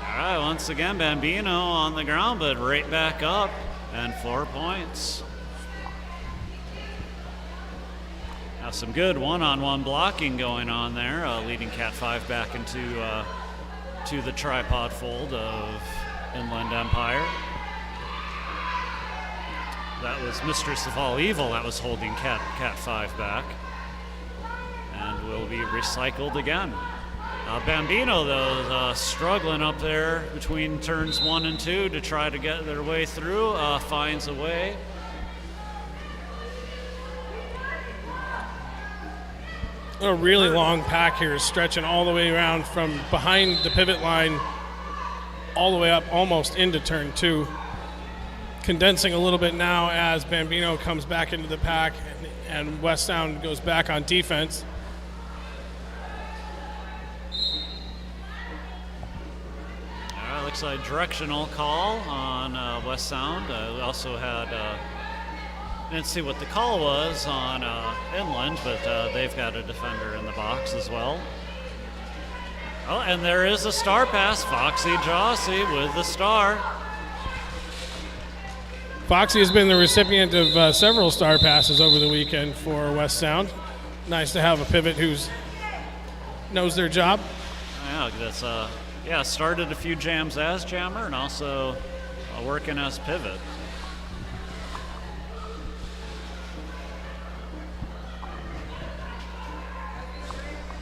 All right, once again, Bambino on the ground, but right back up, and 4 points. Now some good one-on-one blocking going on there, leading Cat 5 back into to the tripod fold of Inland Empire. That was Mistress of All Evil that was holding Cat 5 back, and will be recycled again. Bambino, though, struggling up there between turns 1 and 2 to try to get their way through, finds a way. A really long pack here, stretching all the way around from behind the pivot line all the way up almost into turn 2. Condensing a little bit now as Bambino comes back into the pack and West Sound goes back on defense. Looks like directional call on West Sound. We also had, didn't see what the call was on Inland, but they've got a defender in the box as well. Oh, and there is a star pass. Foxy Jossie with the star. Foxy has been the recipient of several star passes over the weekend for West Sound. Nice to have a pivot who knows their job. Yeah, that's started a few jams as jammer and also working as pivot.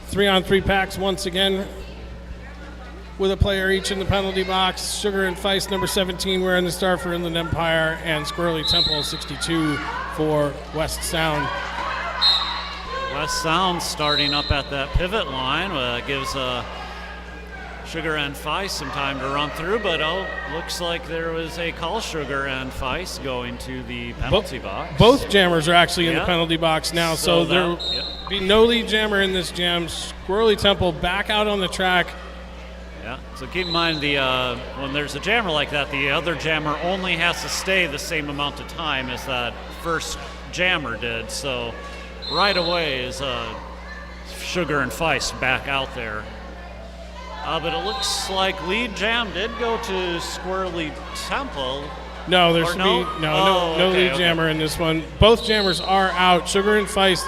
Three-on-three packs once again with a player each in the penalty box. Sugar and Feist, number 17, wearing the star for Inland Empire, and Squirrely Temple, 62, for West Sound. West Sound starting up at that pivot line gives Sugar and Feist some time to run through, but looks like there was a call. Sugar and Feist going to the penalty box. Both jammers are actually in the penalty box now, so there will be no lead jammer in this jam. Squirrely Temple back out on the track. Yeah, so keep in mind when there's a jammer like that, the other jammer only has to stay the same amount of time as that first jammer did. So right away is Sugar and Feist back out there. But it looks like lead jam did go to Squirrely Temple. No, there should be no lead jammer in this one. Both jammers are out. Sugar and Feist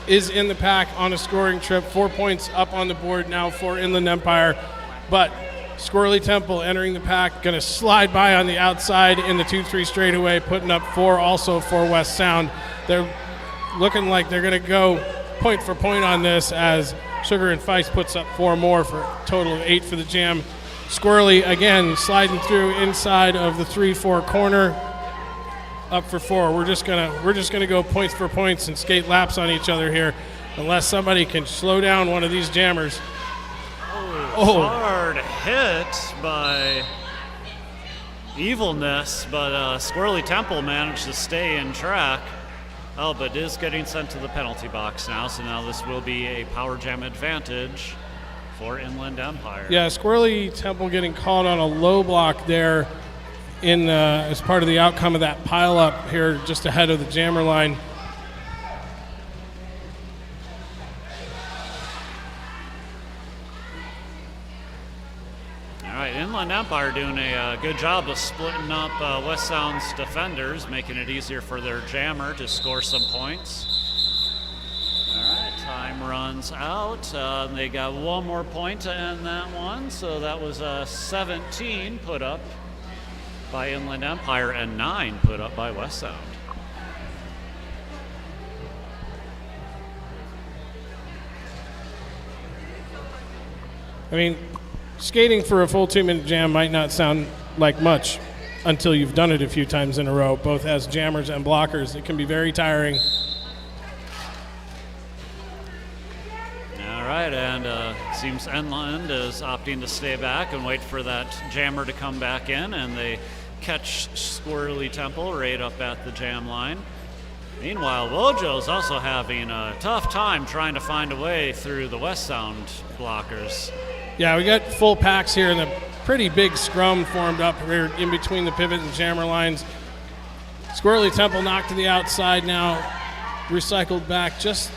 is in the pack on a scoring trip. 4 points up on the board now for Inland Empire. But Squirrely Temple entering the pack, going to slide by on the outside in the 2-3 straightaway, putting up 4 also for West Sound. They're looking like they're going to go point for point on this as Sugar and Feist puts up 4 more for a total of 8 for the jam. Squirrely again sliding through inside of the 3-4 corner, up for 4. We're just gonna go points for points and skate laps on each other here, unless somebody can slow down one of these jammers. Hard hit by Evilness, but Squirrely Temple managed to stay in track. But is getting sent to the penalty box now, so now this will be a power jam advantage for Inland Empire. Yeah, Squirrely Temple getting caught on a low block there as part of the outcome of that pile up here just ahead of the jammer line. All right, Inland Empire doing a good job of splitting up West Sound's defenders, making it easier for their jammer to score some points. All right, time runs out. They got 1 more point to end that one, so that was 17 put up by Inland Empire and 9 put up by West Sound. I mean, skating for a full 2-minute jam might not sound like much until you've done it a few times in a row, both as jammers and blockers. It can be very tiring. All right, and seems Inland is opting to stay back and wait for that jammer to come back in, and they catch Squirrely Temple right up at the jam line. Meanwhile, Wojo's also having a tough time trying to find a way through the West Sound blockers. Yeah, we got full packs here and a pretty big scrum formed up here in between the pivot and jammer lines. Squirrely Temple knocked to the outside now, recycled back just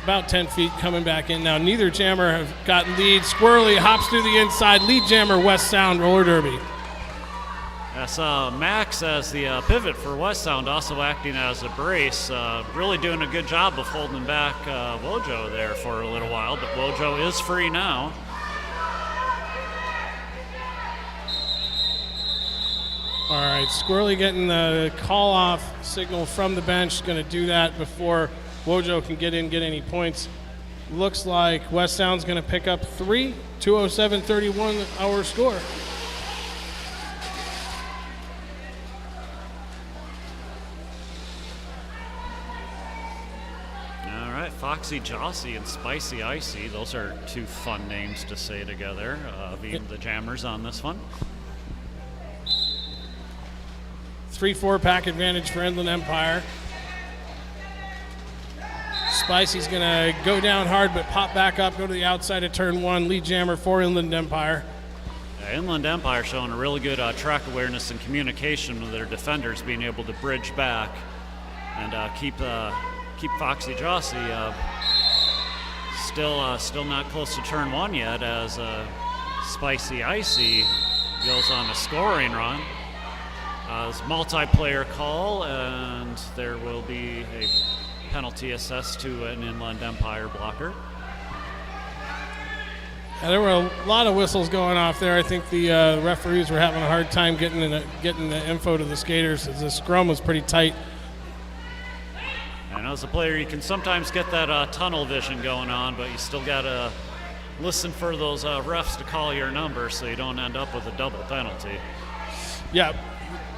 about 10 feet, coming back in now. Neither jammer have gotten lead. Squirrely hops through the inside. Lead jammer, West Sound roller derby. That's Max as the pivot for West Sound, also acting as a brace. Really doing a good job of holding back Wojo there for a little while, but Wojo is free now. All right, Squirrely getting the call-off signal from the bench. Going to do that before Wojo can get any points. Looks like West Sound's going to pick up 3, 207-31 our score. All right, Foxy Jossie and Spicy Icy. Those are 2 fun names to say together, being the jammers on this one. 3-4 pack advantage for Inland Empire. Spicy's going to go down hard, but pop back up, go to the outside of turn 1. Lead jammer for Inland Empire. Inland Empire showing a really good track awareness and communication with their defenders, being able to bridge back and keep Foxy Jossie still not close to turn 1 yet, as Spicy Icy goes on a scoring run. It's multiplayer call, and there will be a penalty assessed to an Inland Empire blocker. Yeah, there were a lot of whistles going off there. I think the referees were having a hard time getting the info to the skaters, as the scrum was pretty tight. And as a player, you can sometimes get that tunnel vision going on, but you still got to listen for those refs to call your number so you don't end up with a double penalty. Yeah,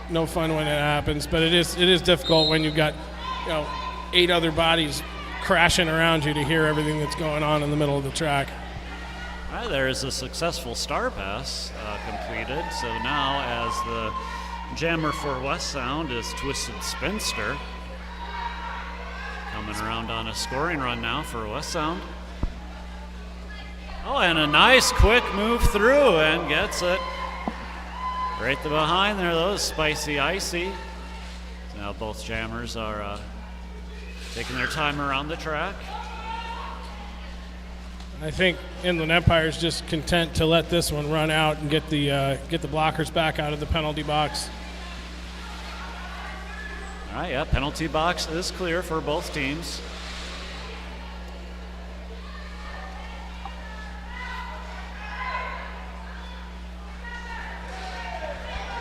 no fun when it happens, but it is difficult when you've got 8 other bodies crashing around you to hear everything that's going on in the middle of the track. All right, there is a successful star pass completed. So now, as the jammer for West Sound is Twisted Spinster, coming around on a scoring run now for West Sound. Oh, and a nice quick move through and gets it right behind there, though, Spicy Icy. So now both jammers are taking their time around the track. I think Inland Empire is just content to let this one run out and get the blockers back out of the penalty box. All right, yeah, penalty box is clear for both teams.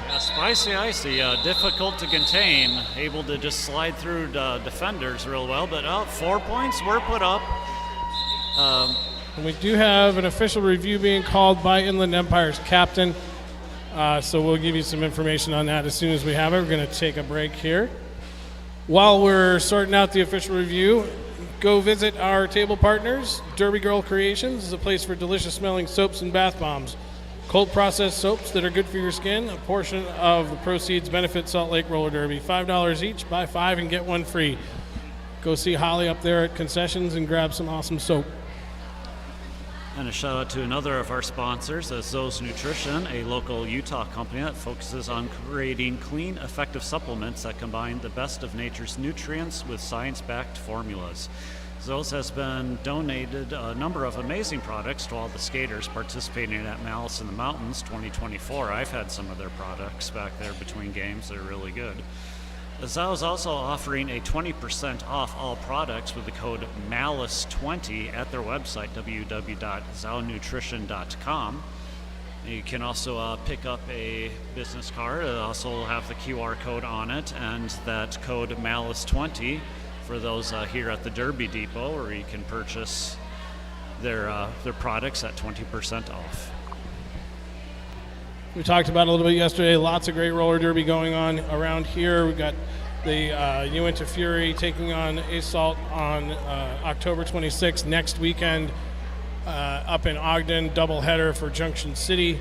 Yeah, Spicy Icy, difficult to contain, able to just slide through defenders real well, but 4 points were put up. And we do have an official review being called by Inland Empire's captain, so we'll give you some information on that as soon as we have it. We're going to take a break here. While we're sorting out the official review, go visit our table partners. Derby Girl Creations is a place for delicious smelling soaps and bath bombs. Cold processed soaps that are good for your skin. A portion of the proceeds benefit Salt Lake Roller Derby. $5 each, buy 5 and get 1 free. Go see Holly up there at concessions and grab some awesome soap. And a shout out to another of our sponsors, Zoe's Nutrition, a local Utah company that focuses on creating clean, effective supplements that combine the best of nature's nutrients with science-backed formulas. Zoe's has been donated a number of amazing products to all the skaters participating at Malice in the Mountains 2024. I've had some of their products back there between games. They're really good. Zao is also offering a 20% off all products with the code MALICE20 at their website, www.zaonutrition.com. You can also pick up a business card. It also will have the QR code on it, and that code MALICE20 for those here at the Derby Depot, where you can purchase their products at 20% off. We talked about it a little bit yesterday. Lots of great roller derby going on around here. We've got the Uinta Fury taking on Assault on October 26th next weekend up in Ogden. Doubleheader for Junction City.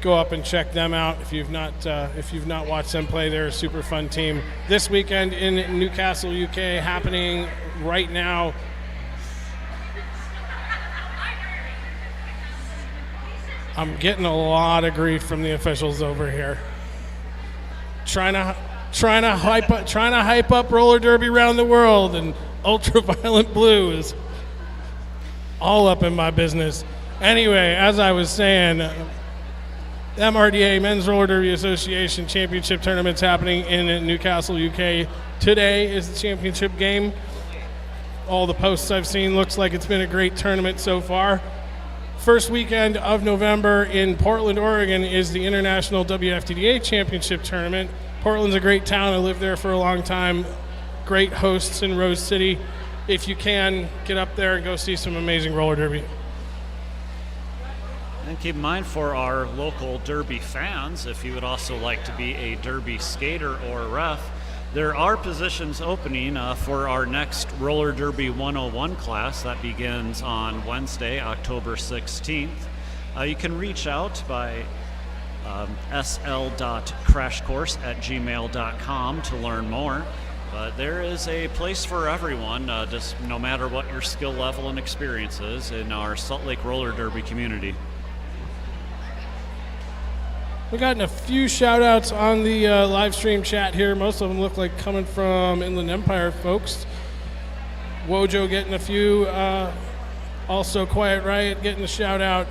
Go up and check them out if you've not watched them play. They're a super fun team. This weekend in Newcastle, UK, happening right now. I'm getting a lot of grief from the officials over here. Trying to hype up roller derby around the world, and ultraviolet blue is all up in my business. Anyway, as I was saying, MRDA Men's Roller Derby Association Championship Tournament's happening in Newcastle, UK. Today is the championship game. All the posts I've seen looks like it's been a great tournament so far. First weekend of November in Portland, Oregon is the International WFTDA Championship Tournament. Portland's a great town. I lived there for a long time. Great hosts in Rose City. If you can, get up there and go see some amazing roller derby. And keep in mind, for our local Derby fans, if you would also like to be a Derby skater or ref, there are positions opening for our next Roller Derby 101 class that begins on Wednesday, October 16th. You can reach out by sl.crashcourse@gmail.com to learn more. But there is a place for everyone, just no matter what your skill level and experience is in our Salt Lake Roller Derby community. We've gotten a few shout outs on the live stream chat here. Most of them look like coming from Inland Empire folks. Wojo getting a few. Also, Quiet Riot getting a shout out.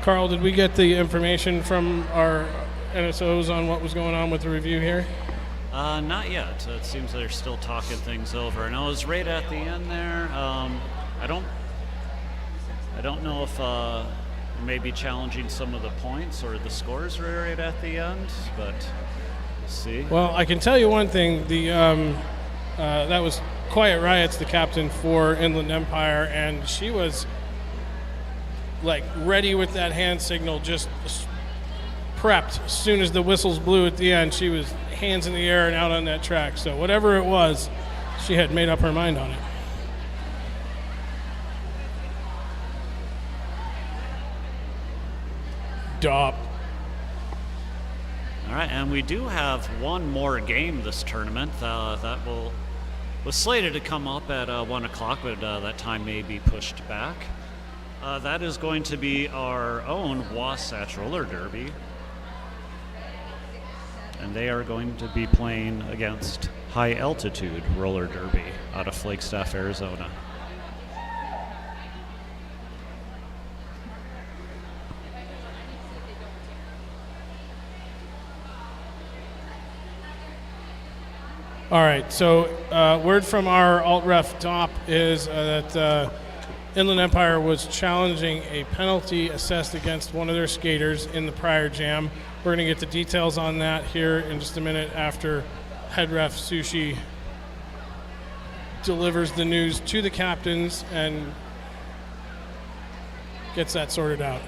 Carl, did we get the information from our NSOs on what was going on with the review here? Not yet. It seems they're still talking things over. And I was right at the end there. I don't know if maybe challenging some of the points or the scores right at the end, but we'll see. Well, I can tell you one thing. The that was Quiet Riot's the captain for Inland Empire, and she was like ready with that hand signal, just prepped. As soon as the whistles blew at the end, she was hands in the air and out on that track. So whatever it was, she had made up her mind on it. Dop. All right, and we do have one more game this tournament that was slated to come up at 1 o'clock, but that time may be pushed back. That is going to be our own Wasatch Roller Derby. And they are going to be playing against High Altitude Roller Derby out of Flagstaff, Arizona. All right, so word from our alt-ref top is that Inland Empire was challenging a penalty assessed against one of their skaters in the prior jam. We're going to get the details on that here in just a minute after head ref Sushi delivers the news to the captains and gets that sorted out.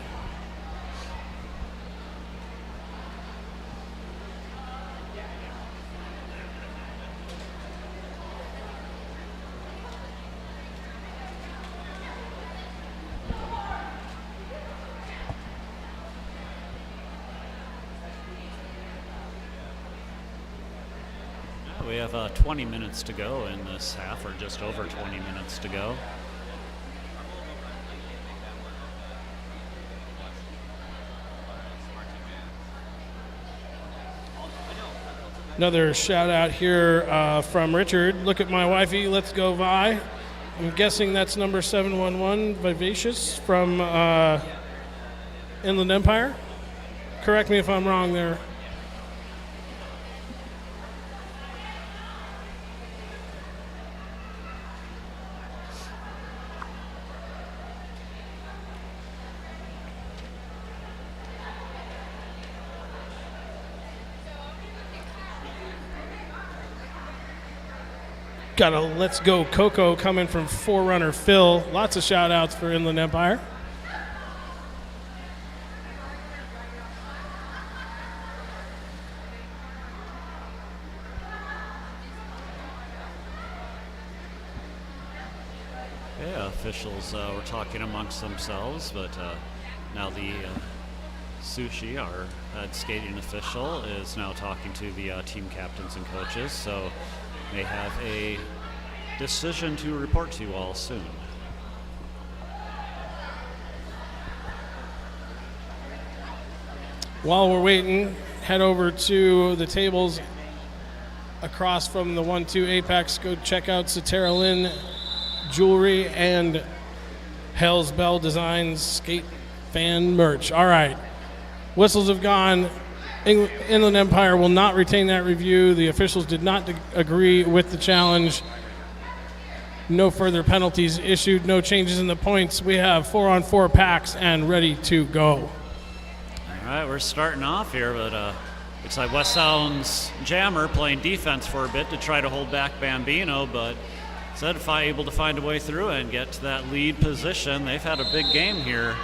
We have 20 minutes to go in this half, or just over 20 minutes to go. Another shout out here from Richard. Look at my wifey, let's go Vi. I'm guessing that's number 711, Vivacious from Inland Empire. Correct me if I'm wrong there. Got a Let's Go Coco coming from Forerunner Phil. Lots of shout outs for Inland Empire. Yeah, officials were talking amongst themselves, but now the Sushi, our head skating official, is now talking to the team captains and coaches, so may have a decision to report to you all soon. While we're waiting, head over to the tables across from the 1-2 Apex. Go check out Satara Lynn Jewelry and Hell's Bell Designs skate fan merch. All right, whistles have gone. Inland Empire will not retain that review. The officials did not agree with the challenge. No further penalties issued, no changes in the points. We have 4-on-4 packs and ready to go. All right, we're starting off here, but looks like West Sound's Jammer playing defense for a bit to try to hold back Bambino, but instead able to find a way through and get to that lead position. They've had a big game here.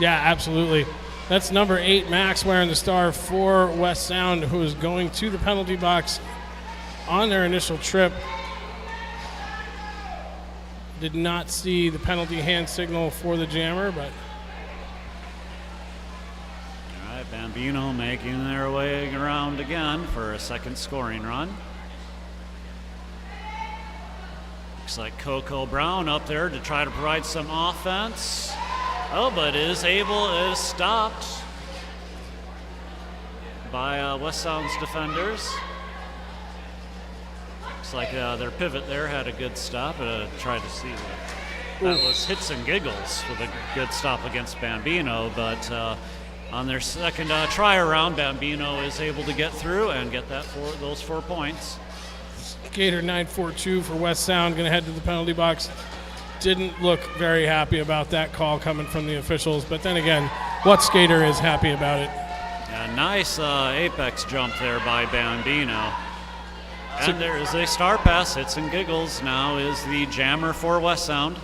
Yeah, absolutely. That's number 8, Max, wearing the star for West Sound, who is going to the penalty box on their initial trip. Did not see the penalty hand signal for the jammer, but All right, Bambino making their way around again for a second scoring run. Looks like Coco Brown up there to try to provide some offense. Oh, but is stopped by West Sound's defenders. Looks like their pivot there had a good stop. Tried to see that was hits and giggles with a good stop against Bambino, but on their second try around, Bambino is able to get through and get those 4 points. Gator 942 for West Sound going to head to the penalty box. Didn't look very happy about that call coming from the officials, but then again, what skater is happy about it? A nice apex jump there by Bambino. And there is a star pass, hits and giggles. Now is the jammer for West Sound.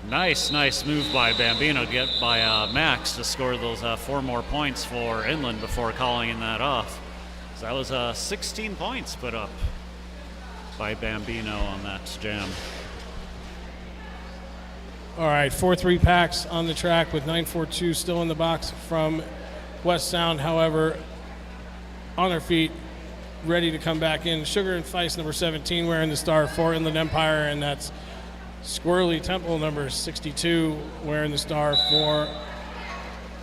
Nice move by Bambino, get by Max to score those 4 more points for Inland before calling that off. So that was 16 points put up by Bambino on that jam. All right, 4-3 packs on the track with 942 still in the box from West Sound. However, on their feet, ready to come back in. Sugar and Feist, number 17, wearing the star for Inland Empire, and that's Squirrely Temple, number 62, wearing the star for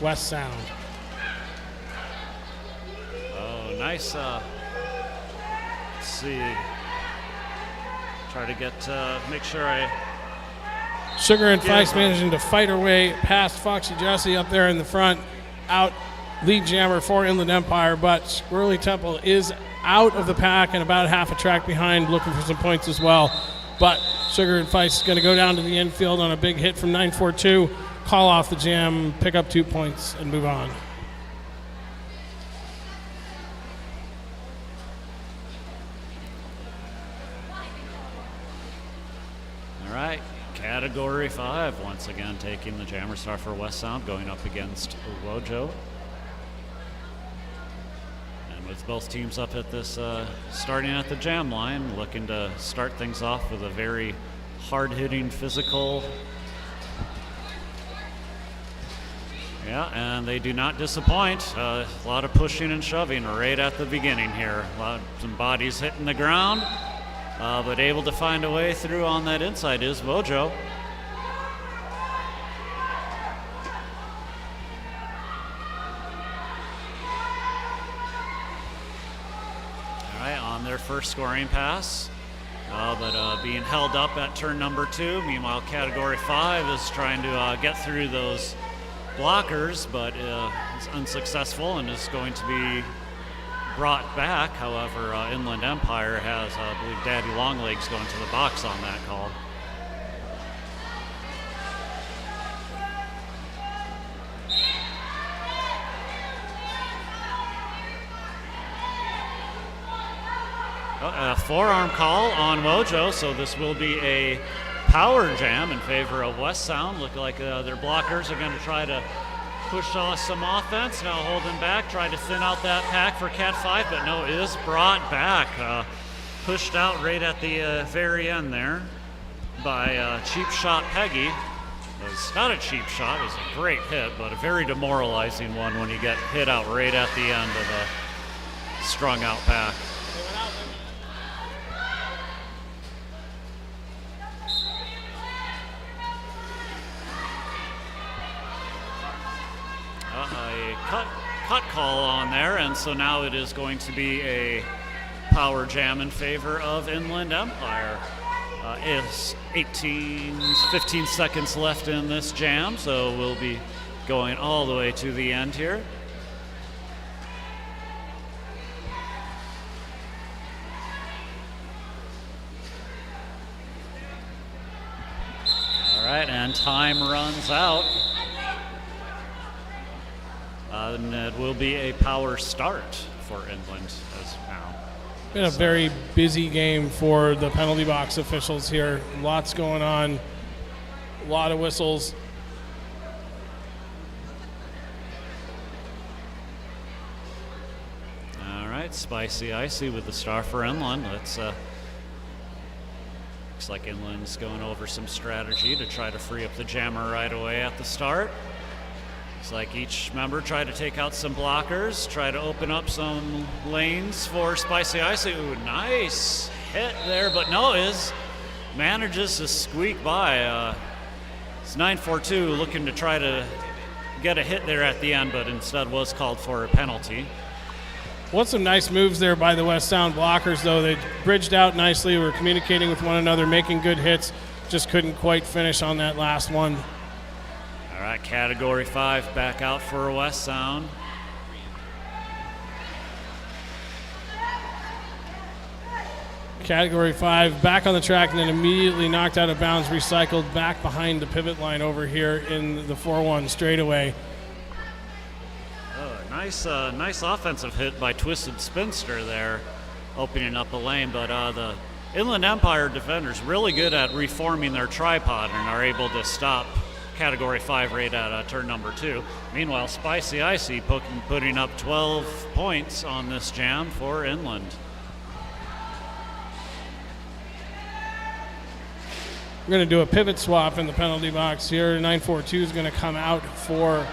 West Sound. Oh, nice. Let's see. Try to get, make sure I. Sugar and Feist managing to fight her way past Foxy Jesse up there in the front. Out lead jammer for Inland Empire, but Squirrely Temple is out of the pack and about half a track behind, looking for some points as well. But Sugar and Feist is going to go down to the infield on a big hit from 942, call off the jam, pick up 2 points, and move on. All right, Category 5, once again taking the jammer star for West Sound, going up against Wojo. And with both teams up at this, starting at the jam line, looking to start things off with a very hard-hitting physical. Yeah, and they do not disappoint. A lot of pushing and shoving right at the beginning here. Some bodies hitting the ground. But able to find a way through on that inside is Wojo. All right, on their first scoring pass, but being held up at turn number 2. Meanwhile, Category 5 is trying to get through those blockers, but is unsuccessful and is going to be brought back. However, Inland Empire has, I believe, Daddy Longlegs going to the box on that call. A forearm call on Wojo, so this will be a power jam in favor of West Sound. Look like their blockers are going to try to push off some offense, now holding back, try to thin out that pack for Cat 5, but no, it is brought back. Pushed out right at the very end there by Cheap Shot Peggy. It's not a cheap shot, it was a great hit, but a very demoralizing one when you get hit out right at the end of a strung out pack. A cut call on there, and so now it is going to be a power jam in favor of Inland Empire. It's 15 seconds left in this jam, so we'll be going all the way to the end here. All right, and time runs out. And it will be a power start for Inland as now. Been a very busy game for the penalty box officials here. Lots going on A lot of whistles. All right, Spicy Icy with the star for Inland. Looks like Inland's going over some strategy to try to free up the jammer right away at the start. Looks like each member tried to take out some blockers, try to open up some lanes for Spicy Icy. Ooh, nice hit there, but no, manages to squeak by. It's 942 looking to try to get a hit there at the end, but instead was called for a penalty. What's some nice moves there by the West Sound blockers, though. They bridged out nicely, were communicating with one another, making good hits, just couldn't quite finish on that last one. All right, Category 5 back out for West Sound. Category 5 back on the track and then immediately knocked out of bounds, recycled back behind the pivot line over here in the 4-1 straightaway. Nice offensive hit by Twisted Spinster there, opening up a lane. But the Inland Empire defenders really good at reforming their tripod and are able to stop Category 5 right at turn number 2. Meanwhile, Spicy Icy putting up 12 points on this jam for Inland. We're going to do a pivot swap in the penalty box here. 942 is going to come out for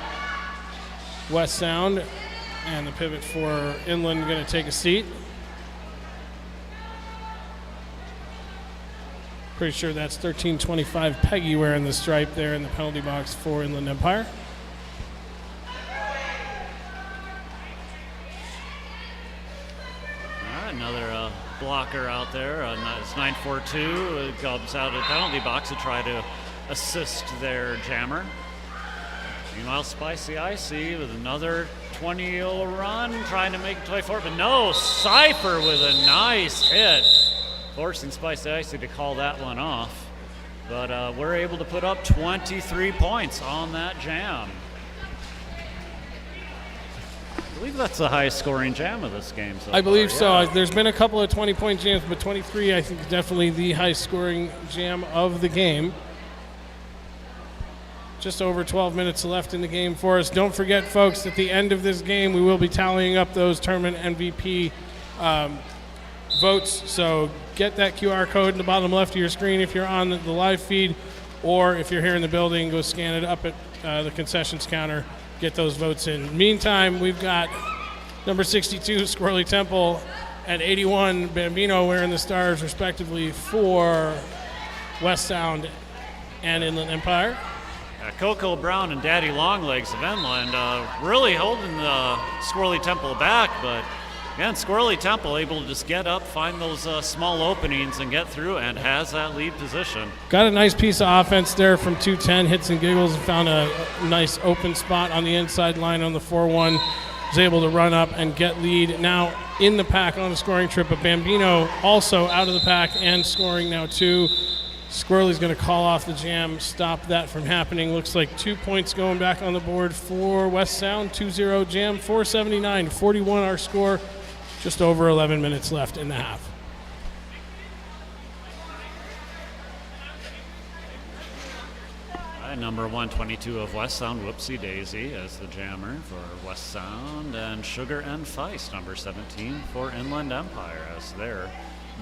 West Sound, and the pivot for Inland going to take a seat. Pretty sure that's 1325 Peggy wearing the stripe there in the penalty box for Inland Empire. All right, another blocker out there. It's 942 comes out of the penalty box to try to assist their jammer. Meanwhile, Spicy Icy with another 20-0 run, trying to make it 24, but no, Cypher with a nice hit, forcing Spicy Icy to call that one off. But we're able to put up 23 points on that jam. I believe that's the highest scoring jam of this game so I believe far. so. There's been a couple of 20-point jams, but 23 I think is definitely the highest scoring jam of the game. Just over 12 minutes left in the game for us. Don't forget, folks, at the end of this game, we will be tallying up those tournament MVP votes. So get that QR code in the bottom left of your screen if you're on the live feed, or if you're here in the building, go scan it up at the concessions counter. Get those votes in. Meantime, we've got number 62, Squirrely Temple, and 81, Bambino, wearing the stars, respectively, for West Sound and Inland Empire. Coco Brown and Daddy Longlegs of Inland really holding the Squirrely Temple back, but again, Squirrely Temple able to just get up, find those small openings and get through, and has that lead position. Got a nice piece of offense there from 210, hits and giggles, and found a nice open spot on the inside line on the 4-1. Was able to run up and get lead. Now in the pack on the scoring trip, but Bambino also out of the pack and scoring now too. Squirrely's going to call off the jam, stop that from happening. Looks like 2 points going back on the board for West Sound. 2-0 jam, 479-41 our score. Just over 11 minutes left in the half. Number 122 of West Sound, Whoopsie Daisy, as the jammer for West Sound, and Sugar and Feist, number 17 for Inland Empire, as their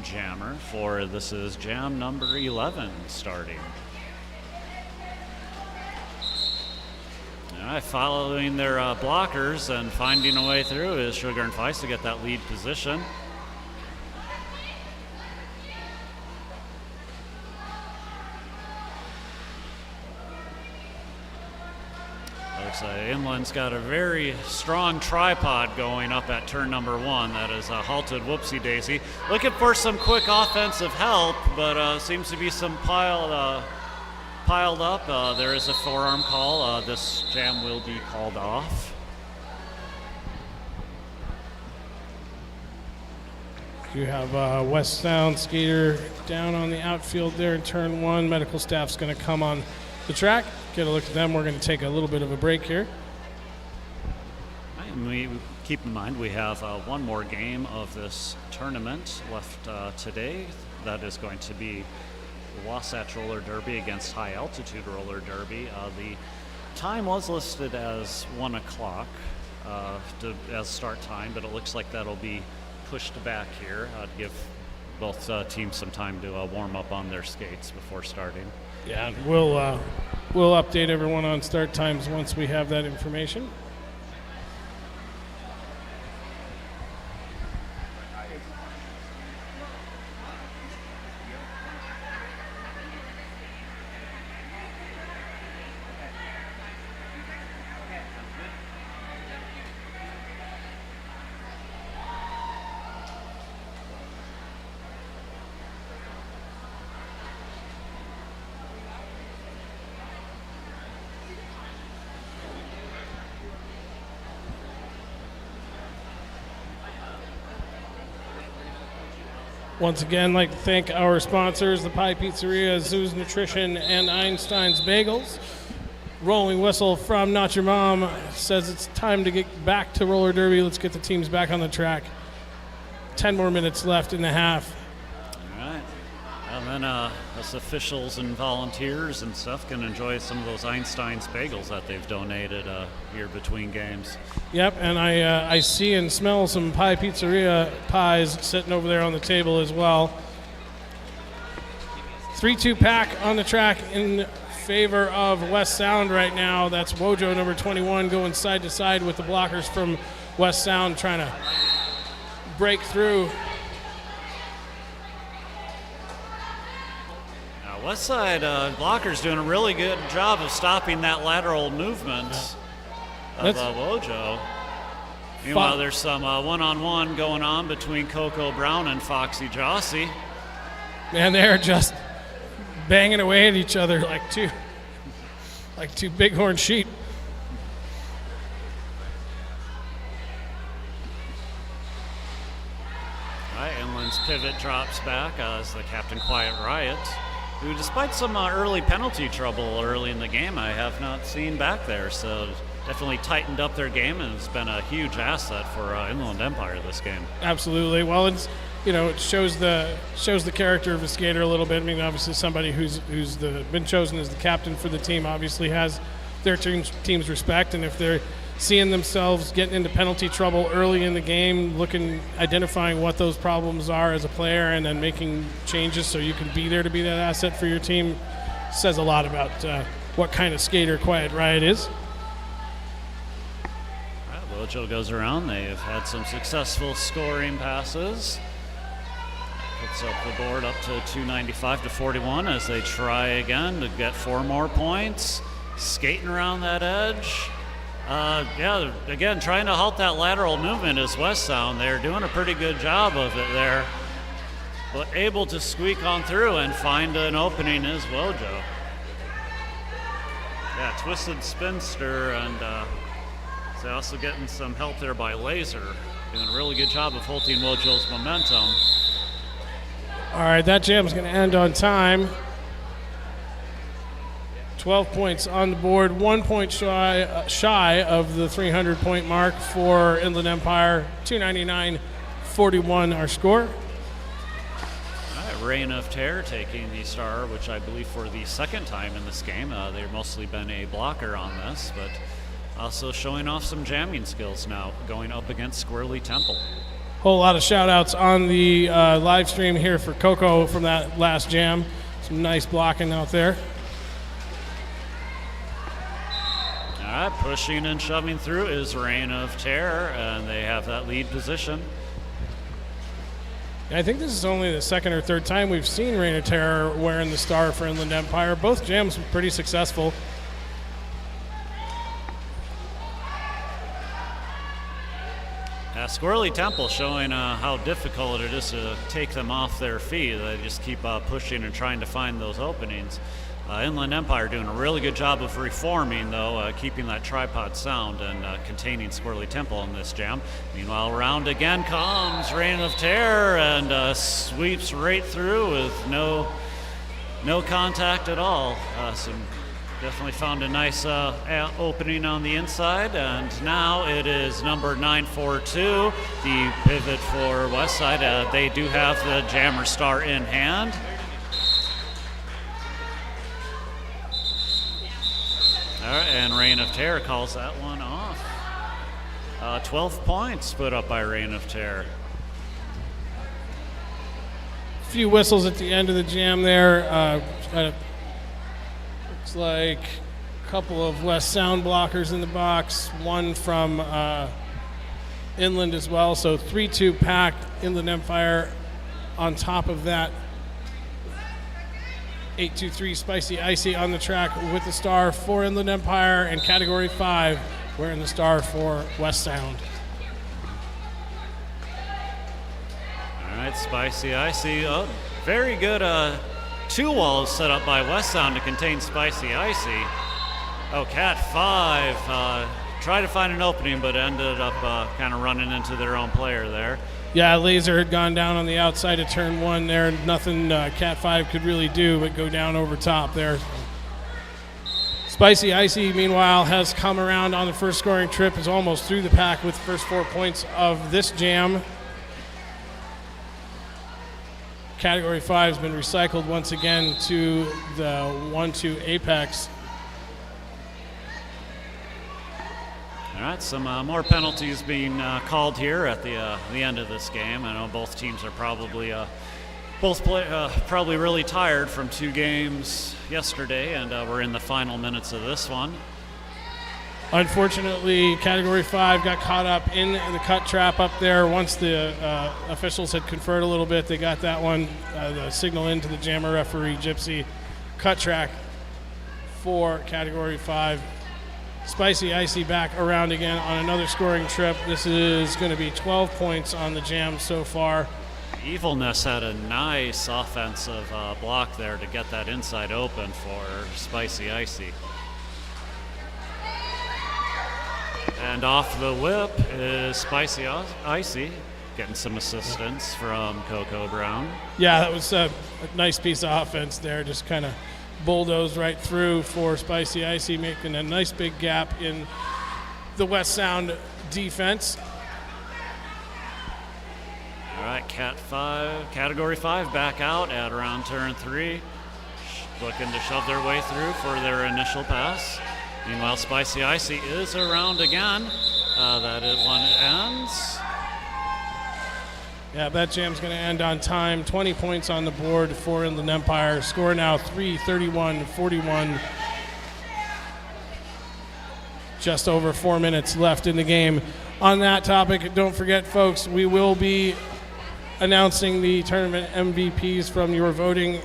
jammer for this is jam number 11 starting. All right, following their blockers and finding a way through is Sugar and Feist to get that lead position. Looks like Inland's got a very strong tripod going up at turn number 1 that is halted Whoopsie Daisy. Looking for some quick offensive help, but seems to be some piled up. There is a forearm call. This jam will be called off. You have West Sound skater down on the outfield there in turn 1. Medical staff's going to come on the track. Get a look at them. We're going to take a little bit of a break here. And we keep in mind we have one more game of this tournament left today. That is going to be Wasatch Roller Derby against High Altitude Roller Derby. The time was listed as 1 o'clock as start time, but it looks like that'll be pushed back here to give both teams some time to warm up on their skates before starting. Yeah, we'll update everyone on start times once we have that information. Once again, I'd like to thank our sponsors, the Pie Pizzeria, Zoo's Nutrition, and Einstein's Bagels. Rolling whistle from Not Your Mom says it's time to get back to roller derby. Let's get the teams back on the track. 10 more minutes left in the half. All right. And then us officials and volunteers and stuff can enjoy some of those Einstein's Bagels that they've donated here between games. Yep, and I see and smell some Pie Pizzeria pies sitting over there on the table as well. 3-2 pack on the track in favor of West Sound right now. That's Wojo, number 21, going side to side with the blockers from West Sound, trying to break through. Now, West Side blockers doing a really good job of stopping that lateral movement of Wojo. Meanwhile, there's some one-on-one going on between Coco Brown and Foxy Jossie. Man, they're just banging away at each other like two bighorn sheep. All right, Inland's pivot drops back as the Captain Quiet Riot, who, despite some early penalty trouble early in the game, I have not seen back there. So definitely tightened up their game and has been a huge asset for Inland Empire this game. Absolutely. Well, it shows the character of a skater a little bit. I mean, obviously somebody who's been chosen as the captain for the team obviously has their team's respect, and if they're seeing themselves getting into penalty trouble early in the game, identifying what those problems are as a player, and then making changes so you can be there to be that asset for your team, says a lot about what kind of skater Quiet Riot is. Wojo goes around. They've had some successful scoring passes. Puts up the board up to 295-41 as they try again to get 4 more points. Skating around that edge. Again, trying to halt that lateral movement is West Sound. They're doing a pretty good job of it there, but able to squeak on through and find an opening is Wojo. Yeah, twisted spinster, and they're also getting some help there by Laser, doing a really good job of holding Wojo's momentum. All right, that jam's going to end on time. 12 points on the board, 1 point shy of the 300-point mark for Inland Empire. 299-41 our score. All right, Reign of Terror taking the star, which I believe for the second time in this game. They've mostly been a blocker on this, but also showing off some jamming skills now, going up against Squirrely Temple. Whole lot of shout-outs on the live stream here for Coco from that last jam. Some nice blocking out there. All right, pushing and shoving through is Reign of Terror, and they have that lead position. I think this is only the second or third time we've seen Reign of Terror wearing the star for Inland Empire. Both jams were pretty successful. Squirrely Temple showing how difficult it is to take them off their feet. They just keep pushing and trying to find those openings. Inland Empire doing a really good job of reforming, though, keeping that tripod sound and containing Squirrely Temple in this jam. Meanwhile, around again comes Reign of Terror and sweeps right through with no contact at all. Definitely found a nice opening on the inside, and now it is number 942, the pivot for Westside. They do have the Jammer Star in hand. All right, and Reign of Terror calls that one off. 12 points put up by Reign of Terror. A few whistles at the end of the jam there. Looks like a couple of West Sound blockers in the box, one from Inland as well. So 3-2 packed. Inland Empire on top of that. 8-2-3 Spicy Icy on the track with the star for Inland Empire, and Category 5 wearing the star for West Sound. All right, Spicy Icy. Oh, very good 2 walls set up by West Sound to contain Spicy Icy. Oh, Cat 5 tried to find an opening, but ended up kind of running into their own player there. Yeah, Laser had gone down on the outside of turn 1 there. Nothing Cat 5 could really do but go down over top there. Spicy Icy, meanwhile, has come around on the first scoring trip, is almost through the pack with the first 4 points of this jam. Category 5 has been recycled once again to the 1-2 Apex. All right, some more penalties being called here at the end of this game. I know both teams are probably probably really tired from 2 games yesterday, and we're in the final minutes of this one. Unfortunately, Category 5 got caught up in the cut trap up there. Once the officials had conferred a little bit, they got that one, the signal into the jammer referee, Gypsy. Cut track for Category 5. Spicy Icy back around again on another scoring trip. This is going to be 12 points on the jam so far. Evilness had a nice offensive block there to get that inside open for Spicy Icy. And off the whip is Spicy Icy, getting some assistance from Coco Brown. Yeah, that was a nice piece of offense there, just kind of bulldozed right through for Spicy Icy, making a nice big gap in the West Sound defense. All right, Category 5 back out at around turn 3, looking to shove their way through for their initial pass. Meanwhile, Spicy Icy is around again. That one ends. Yeah, that jam's going to end on time. 20 points on the board for Inland Empire. Score now 3-31-41. Just over 4 minutes left in the game. On that topic, don't forget, folks, we will be announcing the tournament MVPs from your voting.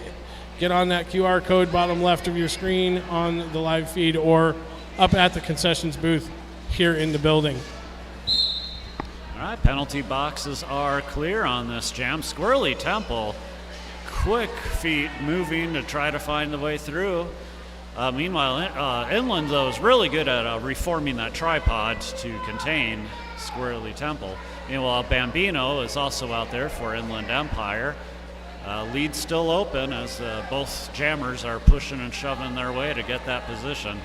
Get on that QR code bottom left of your screen on the live feed or up at the concessions booth here in the building. All right, penalty boxes are clear on this jam. Squirrely Temple, quick feet moving to try to find the way through. Meanwhile, Inland, though, is really good at reforming that tripod to contain Squirrely Temple. Meanwhile, Bambino is also out there for Inland Empire. Lead still open as both jammers are pushing and shoving their way to get that position.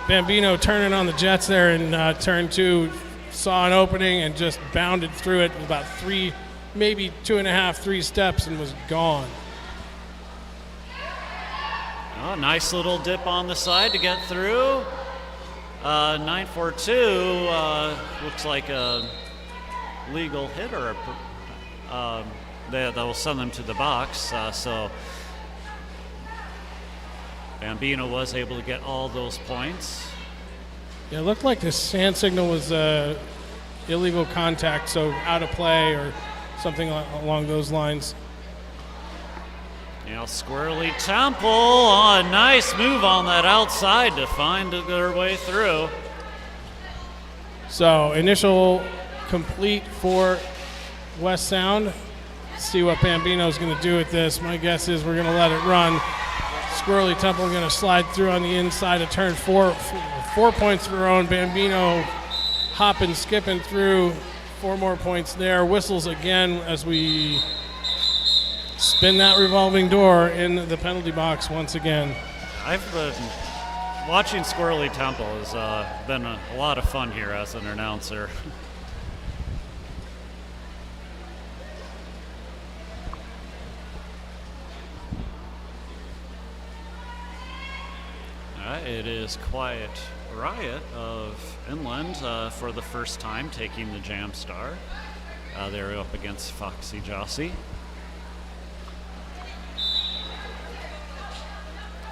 Bambino turning on the jets there in turn 2, saw an opening and just bounded through it about 3, maybe 2.5, 3 steps and was gone. Oh, nice little dip on the side to get through. 942 looks like a legal hit or that will send them to the box. So Bambino was able to get all those points. Yeah, it looked like the hand signal was illegal contact, so out of play or something along those lines. Now Squirrely Temple, a nice move on that outside to find their way through. So initial complete for West Sound. See what Bambino's going to do with this. My guess is we're going to let it run. Squirrely Temple going to slide through on the inside of turn 4. 4 points of their own. Bambino hopping, skipping through. 4 more points there. Whistles again as we spin that revolving door in the penalty box once again. I've been watching Squirrely Temple has been a lot of fun here as an announcer. It is Quiet Riot of Inland for the first time taking the Jam Star. They're up against Foxy Jossie.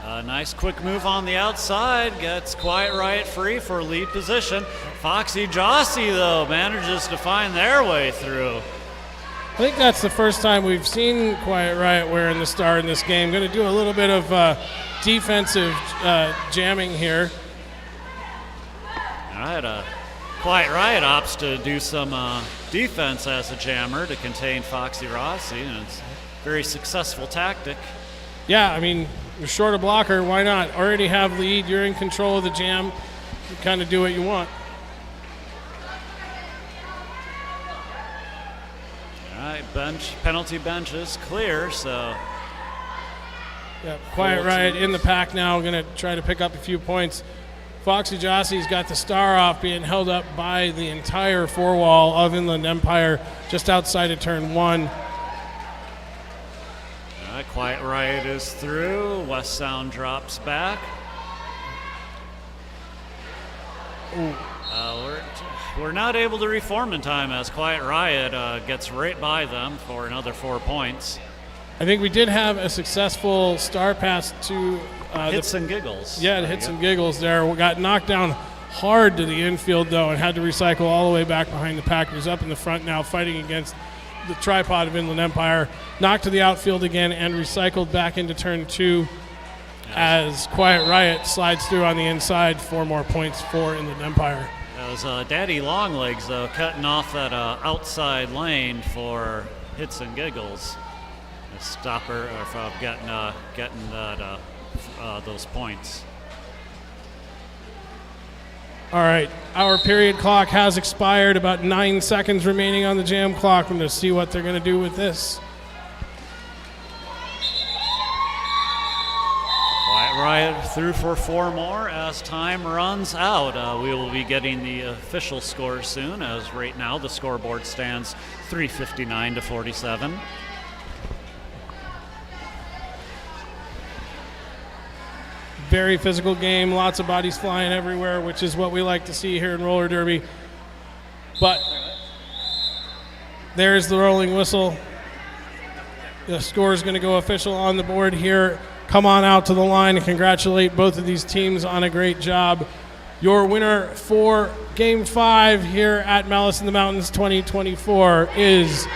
Nice quick move on the outside, gets Quiet Riot free for lead position. Foxy Jossie, though, manages to find their way through. I think that's the first time we've seen Quiet Riot wearing the star in this game. Going to do a little bit of defensive jamming here. All right, Quiet Riot opts to do some defense as a jammer to contain Foxy Rossi, and it's a very successful tactic. Yeah, I mean, you're short a blocker, why not? Already have lead, you're in control of the jam, you kind of do what you want. All right, penalty bench is clear, so. Yeah, Quiet Riot in the pack now, going to try to pick up a few points. Foxy Jossie's got the star off, being held up by the entire four wall of Inland Empire just outside of turn 1. Quiet Riot is through. West Sound drops back. We're not able to reform in time as Quiet Riot gets right by them for another 4 points. I think we did have a successful star pass to Hits and Giggles. Yeah, the Hits and Giggles there. We got knocked down hard to the infield, though, and had to recycle all the way back behind the pack. He's up in the front now fighting against the tripod of Inland Empire. Knocked to the outfield again and recycled back into turn 2 as Quiet Riot slides through on the inside. 4 more points for Inland Empire. That was Daddy Longlegs, though, cutting off that outside lane for Hits and Giggles. A stopper from getting that those points. All right, our period clock has expired. About 9 seconds remaining on the jam clock. I'm going to see what they're going to do with this. Quiet Riot through for 4 more as time runs out. We will be getting the official score soon, as right now the scoreboard stands 359 to 47. Very physical game, lots of bodies flying everywhere, which is what we like to see here in roller derby. But there's the rolling whistle. The score is going to go official on the board here. Come on out to the line and congratulate both of these teams on a great job. Your winner for Game 5 here at Malice in the Mountains 2024 is